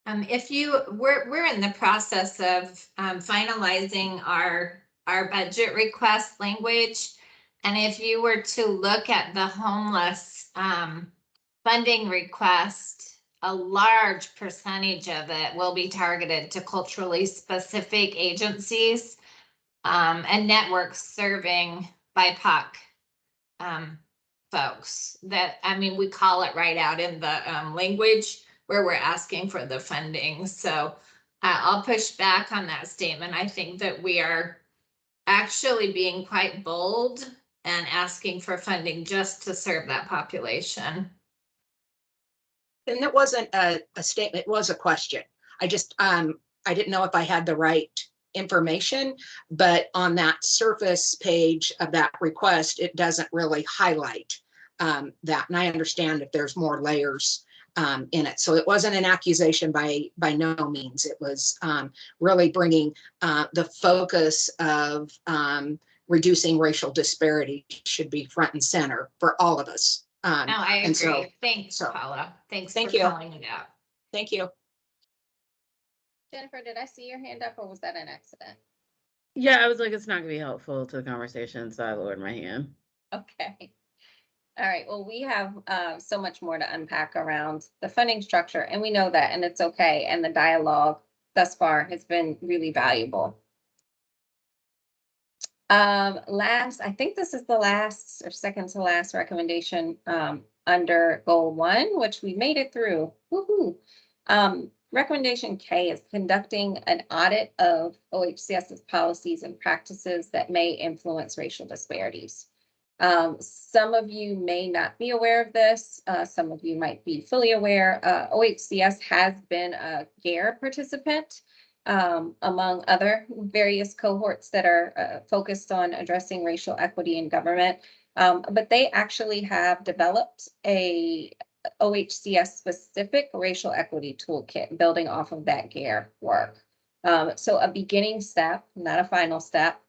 Speaker 5: We're in the process of finalizing our budget request language. And if you were to look at the homeless funding request, a large percentage of it will be targeted to culturally specific agencies and networks serving BIPOC folks. That, I mean, we call it right out in the language where we're asking for the funding. So I'll push back on that statement. I think that we are actually being quite bold and asking for funding just to serve that population.
Speaker 4: And it wasn't a statement, it was a question. I just, I didn't know if I had the right information, but on that surface page of that request, it doesn't really highlight that. And I understand if there's more layers in it. So it wasn't an accusation by no means. It was really bringing the focus of reducing racial disparity should be front and center for all of us.
Speaker 5: No, I agree.
Speaker 4: So,
Speaker 5: Thanks, Paula. Thank
Speaker 4: you.
Speaker 5: Calling it out.
Speaker 4: Thank you.
Speaker 1: Jennifer, did I see your hand up or was that an accident?
Speaker 3: Yeah, I was like, it's not gonna be helpful to the conversation, so I lowered my hand.
Speaker 1: Okay. All right. Well, we have so much more to unpack around the funding structure, and we know that, and it's okay. And the dialogue thus far has been really valuable. I think this is the last or second to last recommendation, under goal 1, which we made it through. Woohoo. Recommendation K is conducting an audit of OHCS's policies and practices that may influence racial disparities. Some of you may not be aware of this. Some of you might be fully aware. OHCS has been a GARE participant, among other various cohorts that are focused on addressing racial equity in government. But they actually have developed a OHCS specific racial equity toolkit building off of that GARE work. So a beginning step, not a final step,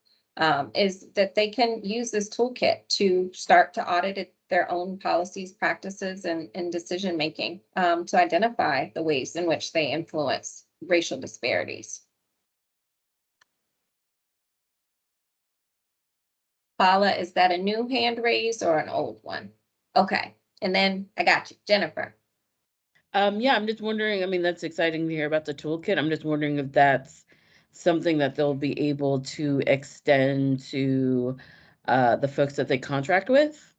Speaker 1: is that they can use this toolkit to start to audit their own policies, practices, and decision-making, to identify the ways in which they influence racial disparities. Paula, is that a new hand raised or an old one? Okay, and then I got you, Jennifer.
Speaker 3: Yeah, I'm just wondering, I mean, that's exciting to hear about the toolkit. I'm just wondering if that's something that they'll be able to extend to the folks that they contract with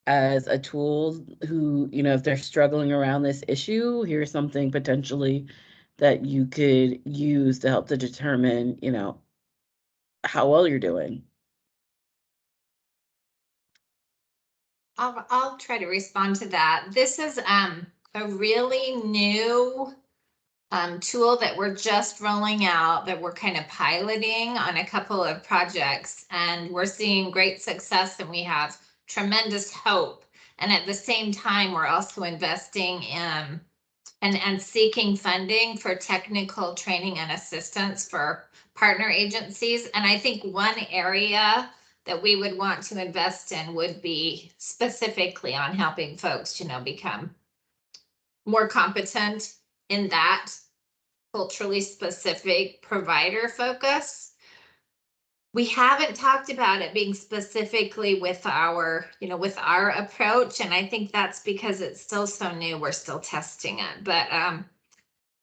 Speaker 3: as a tool who, you know, if they're struggling around this issue, here's something potentially that you could use to help to determine, you know, how well you're doing.
Speaker 5: I'll try to respond to that. This is a really new tool that we're just rolling out, that we're kind of piloting on a couple of projects, and we're seeing great success, and we have tremendous hope. And at the same time, we're also investing in and seeking funding for technical training and assistance for partner agencies. And I think one area that we would want to invest in would be specifically on helping folks, you know, become more competent in that culturally specific provider focus. We haven't talked about it being specifically with our, you know, with our approach. And I think that's because it's still so new. We're still testing it. But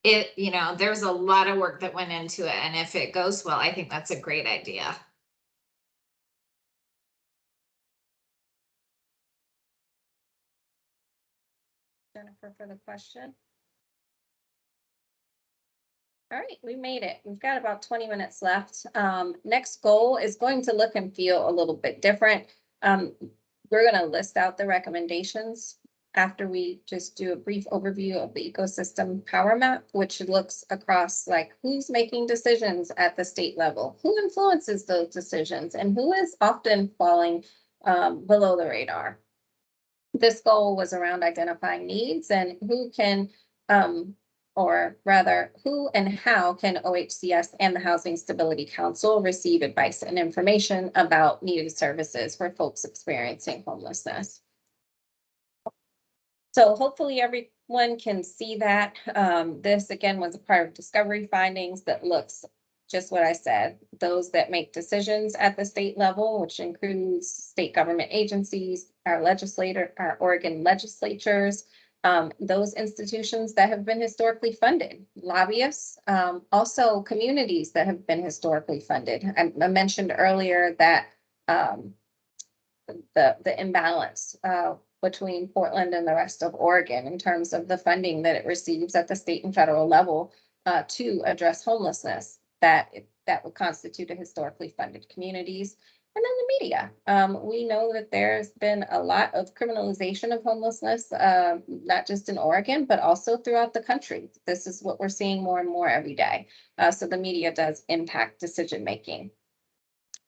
Speaker 5: it, you know, there's a lot of work that went into it. And if it goes well, I think that's a great idea.
Speaker 1: Jennifer, for the question. All right, we made it. We've got about 20 minutes left. Next goal is going to look and feel a little bit different. We're going to list out the recommendations after we just do a brief overview of the ecosystem power map, which looks across like who's making decisions at the state level, who influences those decisions, and who is often falling below the radar. This goal was around identifying needs and who can, or rather, who and how can OHCS and the Housing Stability Council receive advice and information about needed services for folks experiencing homelessness. So hopefully everyone can see that. This again was a part of discovery findings that looks just what I said, those that make decisions at the state level, which includes state government agencies, our Oregon legislatures, those institutions that have been historically funded, lobbyists, also communities that have been historically funded. I mentioned earlier that the imbalance between Portland and the rest of Oregon in terms of the funding that it receives at the state and federal level to address homelessness, that would constitute a historically funded communities. And then the media. We know that there's been a lot of criminalization of homelessness, not just in Oregon, but also throughout the country. This is what we're seeing more and more every day. So the media does impact decision-making.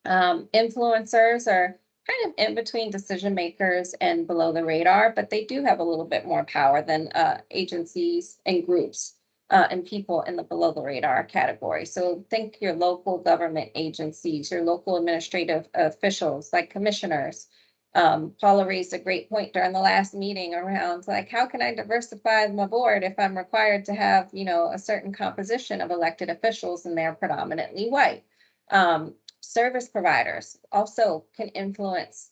Speaker 1: Influencers are kind of in between decision makers and below the radar, but they do have a little bit more power than agencies and groups and people in the below the radar category. So think your local government agencies, your local administrative officials like commissioners. Paula raised a great point during the last meeting around like, how can I diversify my board if I'm required to have, you know, a certain composition of elected officials and they're predominantly white. Service providers also can influence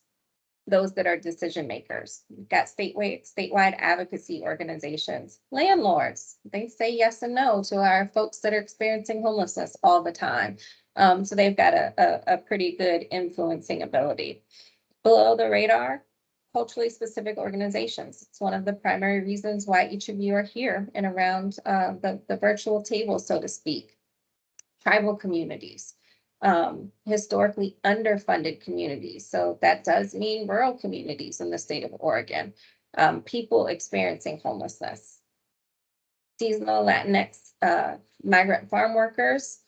Speaker 1: those that are decision makers. We've got statewide advocacy organizations, landlords. They say yes and no to our folks that are experiencing homelessness all the time. So they've got a pretty good influencing ability. Below the radar, culturally specific organizations. It's one of the primary reasons why each of you are here and around the virtual table, so to speak. Tribal communities, historically underfunded communities. So that does mean rural communities in the state of Oregon, people experiencing homelessness, seasonal Latinx migrant farm workers,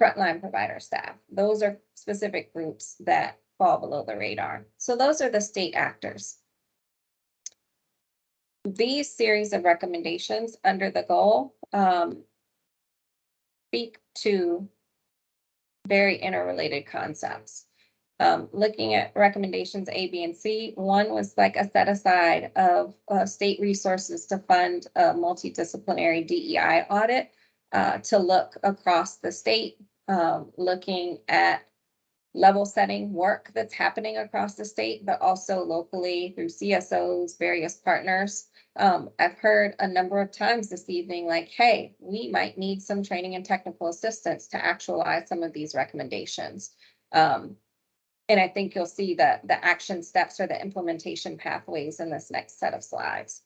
Speaker 1: frontline provider staff. Those are specific groups that fall below the radar. So those are the state actors. These series of recommendations under the goal speak to very interrelated concepts. Looking at recommendations A, B, and C, one was like a set aside of state resources to fund a multidisciplinary DEI audit to look across the state, looking at level setting work that's happening across the state, but also locally through CSOs, various partners. I've heard a number of times this evening, like, hey, we might need some training and technical assistance to actualize some of these recommendations. And I think you'll see that the action steps or the implementation pathways in this next set of slides.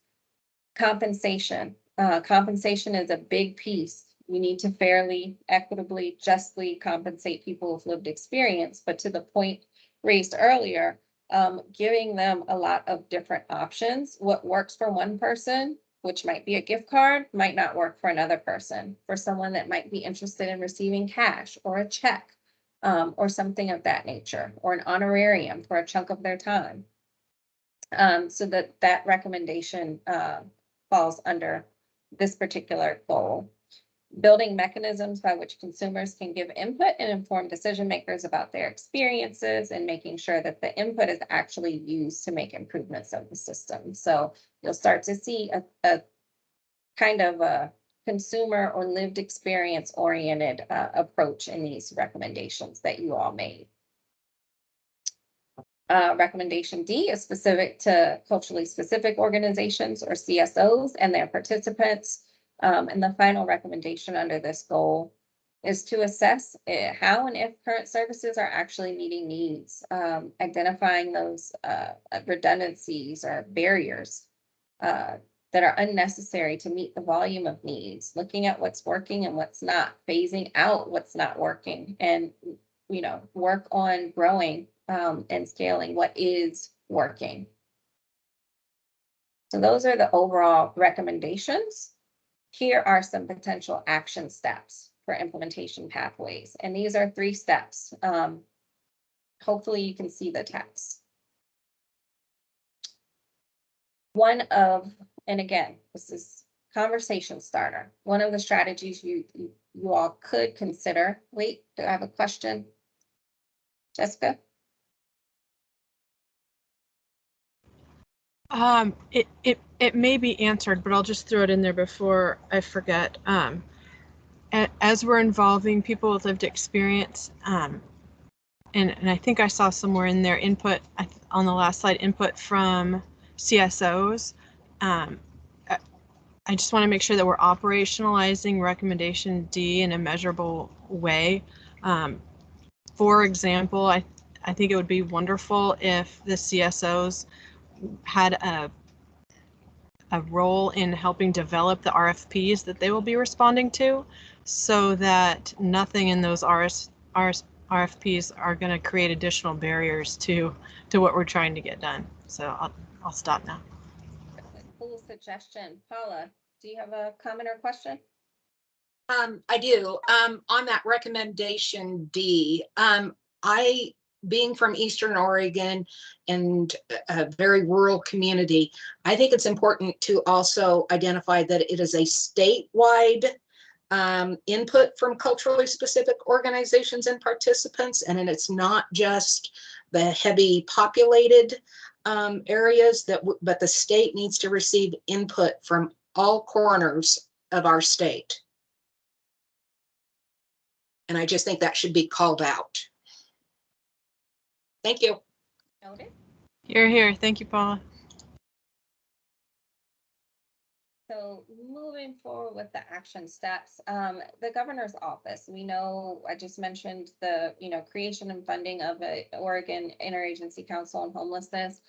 Speaker 1: Compensation. Compensation is a big piece. We need to fairly, equitably, justly compensate people with lived experience, but to the point raised earlier, giving them a lot of different options. What works for one person, which might be a gift card, might not work for another person. For someone that might be interested in receiving cash or a check, or something of that nature, or an honorarium for a chunk of their time. So that recommendation falls under this particular goal. Building mechanisms by which consumers can give input and inform decision makers about their experiences, and making sure that the input is actually used to make improvements of the system. So you'll start to see a kind of a consumer or lived experience oriented approach in these recommendations that you all made. Recommendation D is specific to culturally specific organizations or CSOs and their participants. And the final recommendation under this goal is to assess how and if current services are actually meeting needs, identifying those redundancies or barriers that are unnecessary to meet the volume of needs, looking at what's working and what's not, phasing out what's not working, and work on growing and scaling what is working. So those are the overall recommendations. Here are some potential action steps for implementation pathways. And these are 3 steps. Hopefully you can see the text. And again, this is conversation starter. One of the strategies you all could consider. Wait, do I have a question? Jessica?
Speaker 7: It may be answered, but I'll just throw it in there before I forget. As we're involving people with lived experience, and I think I saw somewhere in there input on the last slide, input from CSOs. I just want to make sure that we're operationalizing recommendation D in a measurable way. For example, I think it would be wonderful if the CSOs had a role in helping develop the RFPs that they will be responding to, so that nothing in those RFPs are going to create additional barriers to what we're trying to get done. So I'll stop now.
Speaker 1: Cool suggestion. Paula, do you have a comment or question?
Speaker 4: I do. On that recommendation D, being from Eastern Oregon and a very rural community, I think it's important to also identify that it is a statewide input from culturally specific organizations and participants, and it's not just the heavy populated areas but the state needs to receive input from all corners of our state. And I just think that should be called out. Thank you.
Speaker 1: Noted.
Speaker 7: You're here. Thank you, Paula.
Speaker 1: So moving forward with the action steps, the governor's office, we know, I just mentioned the, creation and funding of a Oregon Interagency Council on Homelessness.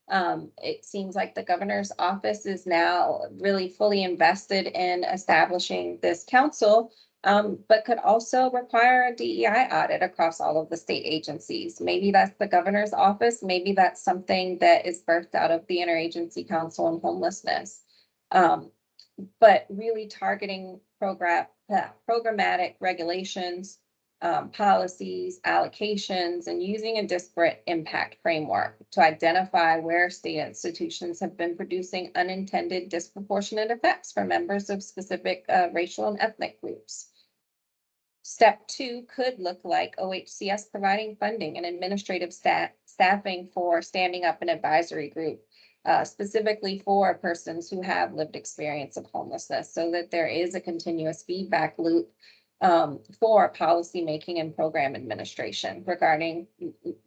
Speaker 1: It seems like the governor's office is now really fully invested in establishing this council, but could also require a DEI audit across all of the state agencies. Maybe that's the governor's office. Maybe that's something that is birthed out of the Interagency Council on Homelessness. But really targeting programmatic regulations, policies, allocations, and using a disparate impact framework to identify where state institutions have been producing unintended disproportionate effects for members of specific racial and ethnic groups. Step 2 could look like OHCS providing funding and administrative staffing for standing up an advisory group, specifically for persons who have lived experience of homelessness, so that there is a continuous feedback loop for policymaking and program administration regarding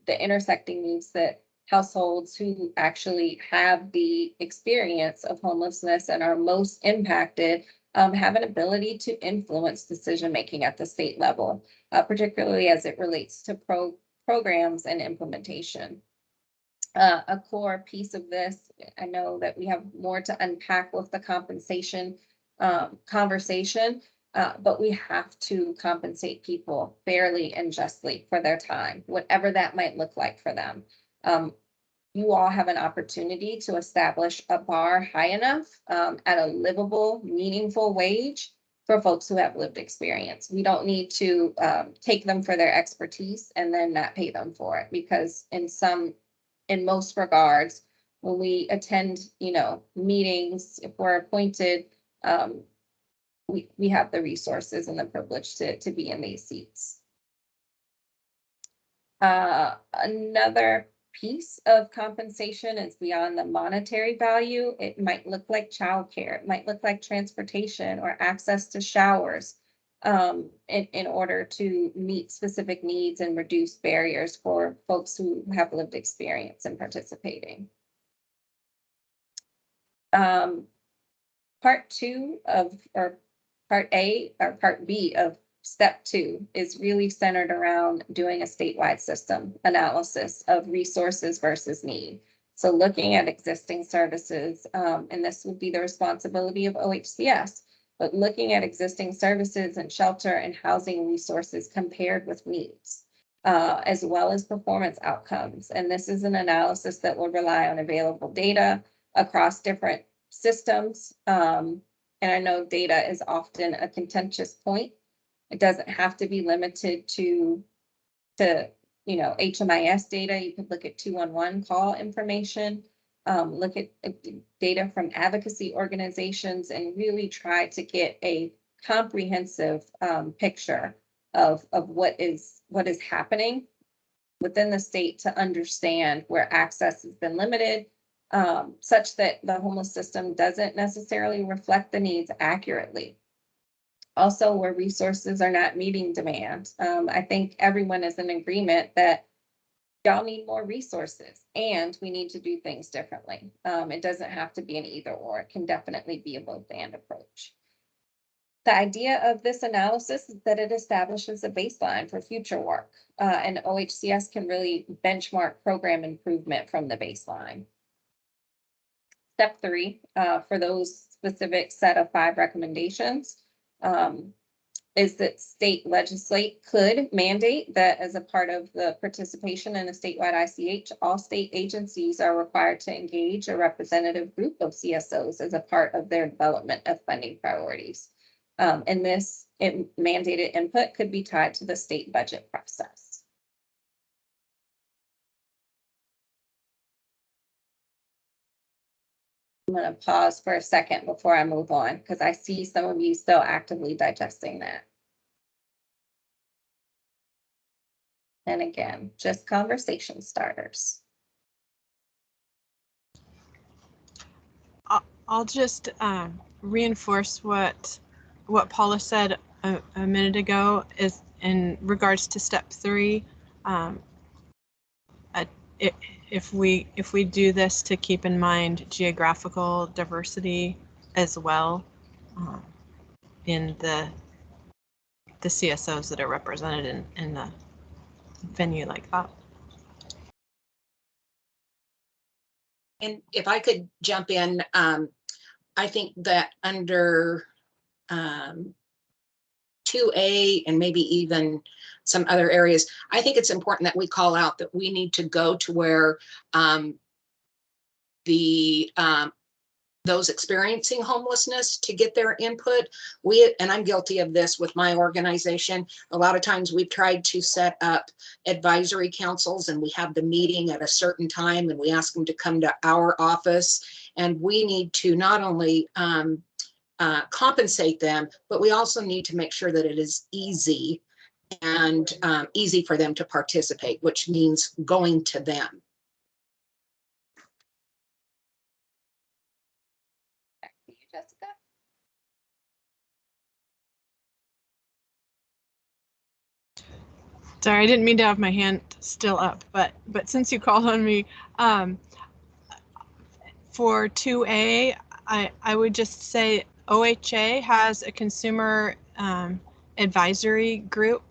Speaker 1: the intersecting needs that households who actually have the experience of homelessness and are most impacted have an ability to influence decision-making at the state level, particularly as it relates to programs and implementation. A core piece of this, I know that we have more to unpack with the compensation conversation, but we have to compensate people fairly and justly for their time, whatever that might look like for them. You all have an opportunity to establish a bar high enough at a livable, meaningful wage for folks who have lived experience. We don't need to take them for their expertise and then not pay them for it, because in most regards, when we attend, meetings, if we're appointed, we have the resources and the privilege to be in these seats. Another piece of compensation is beyond the monetary value. It might look like childcare. It might look like transportation or access to showers in order to meet specific needs and reduce barriers for folks who have lived experience in participating. Part B of step 2 is really centered around doing a statewide system analysis of resources versus need. So looking at existing services, and this would be the responsibility of OHCS, but looking at existing services and shelter and housing resources compared with needs, as well as performance outcomes. And this is an analysis that will rely on available data across different systems. And I know data is often a contentious point. It doesn't have to be limited to HMIS data. You could look at 211 call information, look at data from advocacy organizations, and really try to get a comprehensive picture of what is happening within the state to understand where access has been limited, such that the homeless system doesn't necessarily reflect the needs accurately. Also, where resources are not meeting demand. I think everyone is in agreement that y'all need more resources and we need to do things differently. It doesn't have to be an either or. It can definitely be a both and approach. The idea of this analysis is that it establishes a baseline for future work, and OHCS can really benchmark program improvement from the baseline. Step 3, for those specific set of 5 recommendations, is that state legislate could mandate that as a part of the participation in a statewide ICH, all state agencies are required to engage a representative group of CSOs as a part of their development of funding priorities. And this mandated input could be tied to the state budget process. I'm going to pause for a second before I move on, because I see some of you still actively digesting that. And again, just conversation starters.
Speaker 7: I'll just reinforce what Paula said a minute ago is in regards to step 3. If we do this to keep in mind geographical diversity as well in the CSOs that are represented in a venue like that.
Speaker 4: And if I could jump in, I think that under 2A and maybe even some other areas, I think it's important that we call out that we need to go to where those experiencing homelessness to get their input. And I'm guilty of this with my organization. A lot of times we've tried to set up advisory councils and we have the meeting at a certain time and we ask them to come to our office. And we need to not only compensate them, but we also need to make sure that it is easy and easy for them to participate, which means going to them.
Speaker 1: Back to you, Jessica.
Speaker 7: Sorry, I didn't mean to have my hand still up, but since you called on me, for 2A, I would just say OHA has a consumer advisory group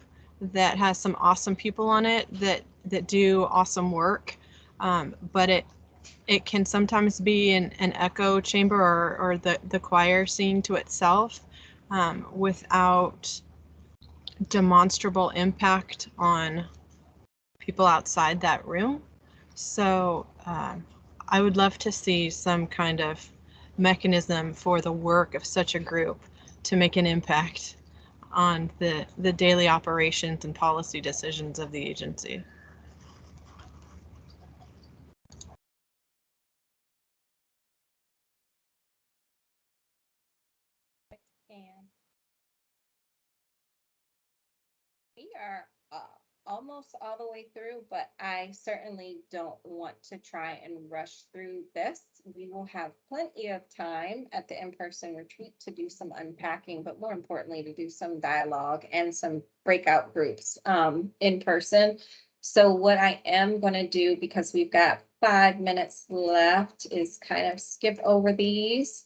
Speaker 7: that has some awesome people on it that do awesome work, but it can sometimes be an echo chamber or the choir singing to itself without demonstrable impact on people outside that room. So I would love to see some kind of mechanism for the work of such a group to make an impact on the daily operations and policy decisions of the agency.
Speaker 1: And we are almost all the way through, but I certainly don't want to try and rush through this. We will have plenty of time at the in-person retreat to do some unpacking, but more importantly, to do some dialogue and some breakout groups in person. So what I am going to do, because we've got 5 minutes left, is kind of skip over these.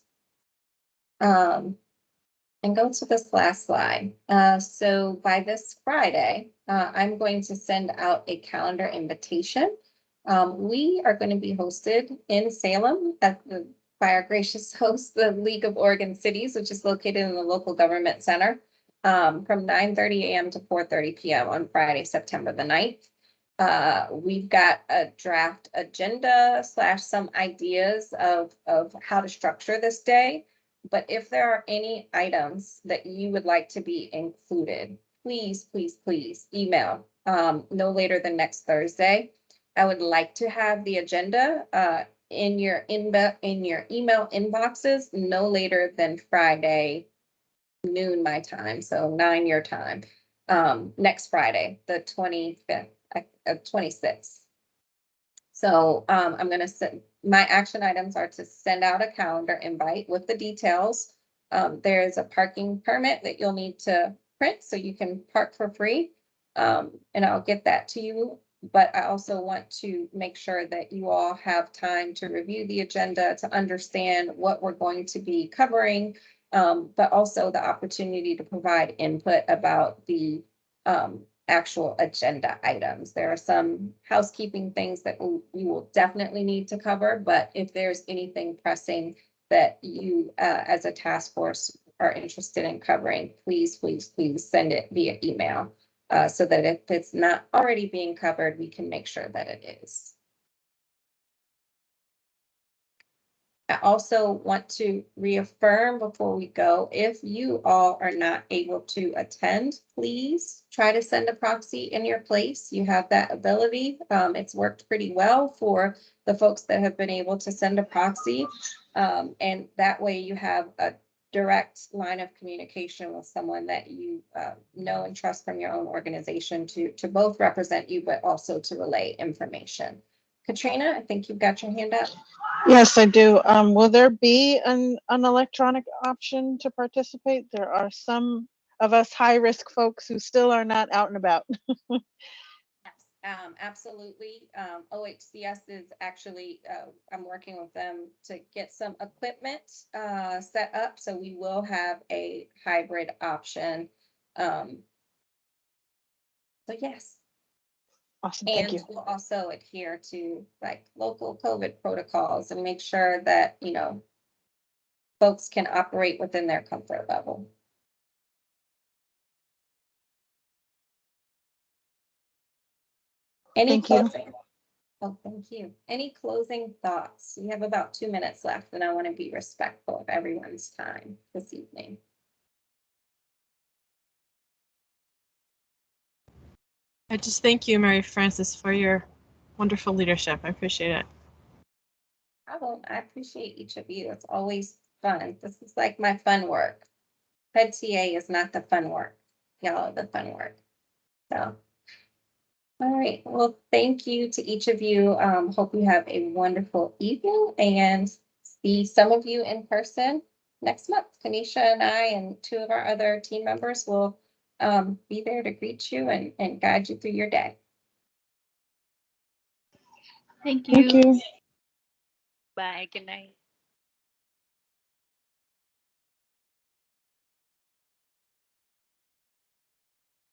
Speaker 1: And go to this last slide. So by this Friday, I'm going to send out a calendar invitation. We are going to be hosted in Salem by our gracious host, the League of Oregon Cities, which is located in the local government center from 9:30 a.m. to 4:30 p.m. on Friday, September the 9th. We've got a draft agenda / some ideas of how to structure this day. But if there are any items that you would like to be included, please, please, please email no later than next Thursday. I would like to have the agenda in your email inboxes no later than Friday noon my time, so 9 your time. Next Friday, the 25th, 26th. So I'm going to send my action items are to send out a calendar invite with the details. There's a parking permit that you'll need to print so you can park for free. And I'll get that to you. But I also want to make sure that you all have time to review the agenda to understand what we're going to be covering, but also the opportunity to provide input about the actual agenda items. There are some housekeeping things that we will definitely need to cover, but if there's anything pressing that you as a task force are interested in covering, please, please, please send it via email so that if it's not already being covered, we can make sure that it is. I also want to reaffirm before we go, if you all are not able to attend, please try to send a proxy in your place. You have that ability. It's worked pretty well for the folks that have been able to send a proxy. And that way you have a direct line of communication with someone that you know and trust from your own organization to both represent you, but also to relay information. Katrina, I think you've got your hand up.
Speaker 11: Yes, I do. Will there be an electronic option to participate? There are some of us high risk folks who still are not out and about.
Speaker 1: Yes, Absolutely. OHCS is actually, I'm working with them to get some equipment set up, so we will have a hybrid option. So yes,
Speaker 11: Awesome. Thank
Speaker 1: and
Speaker 11: you.
Speaker 1: we'll also adhere to like local COVID protocols and make sure that, folks can operate within their comfort level. Any
Speaker 11: Thank you.
Speaker 1: closing? Oh, thank you. Any closing thoughts? We have about 2 minutes left, and I want to be respectful of everyone's time this evening.
Speaker 7: I just thank you, Mary Frances, for your wonderful leadership. I appreciate it.
Speaker 1: I appreciate each of you. It's always fun. This is like my fun work. Head TA is not the fun work. Y'all are the fun work. So, all right. Well, thank you to each of you. Hope you have a wonderful evening and see some of you in person next month. Kanisha and I and 2 of our other team members will be there to greet you and guide you through your day.
Speaker 6: Thank you.
Speaker 11: Thank you.
Speaker 6: Bye. Good night.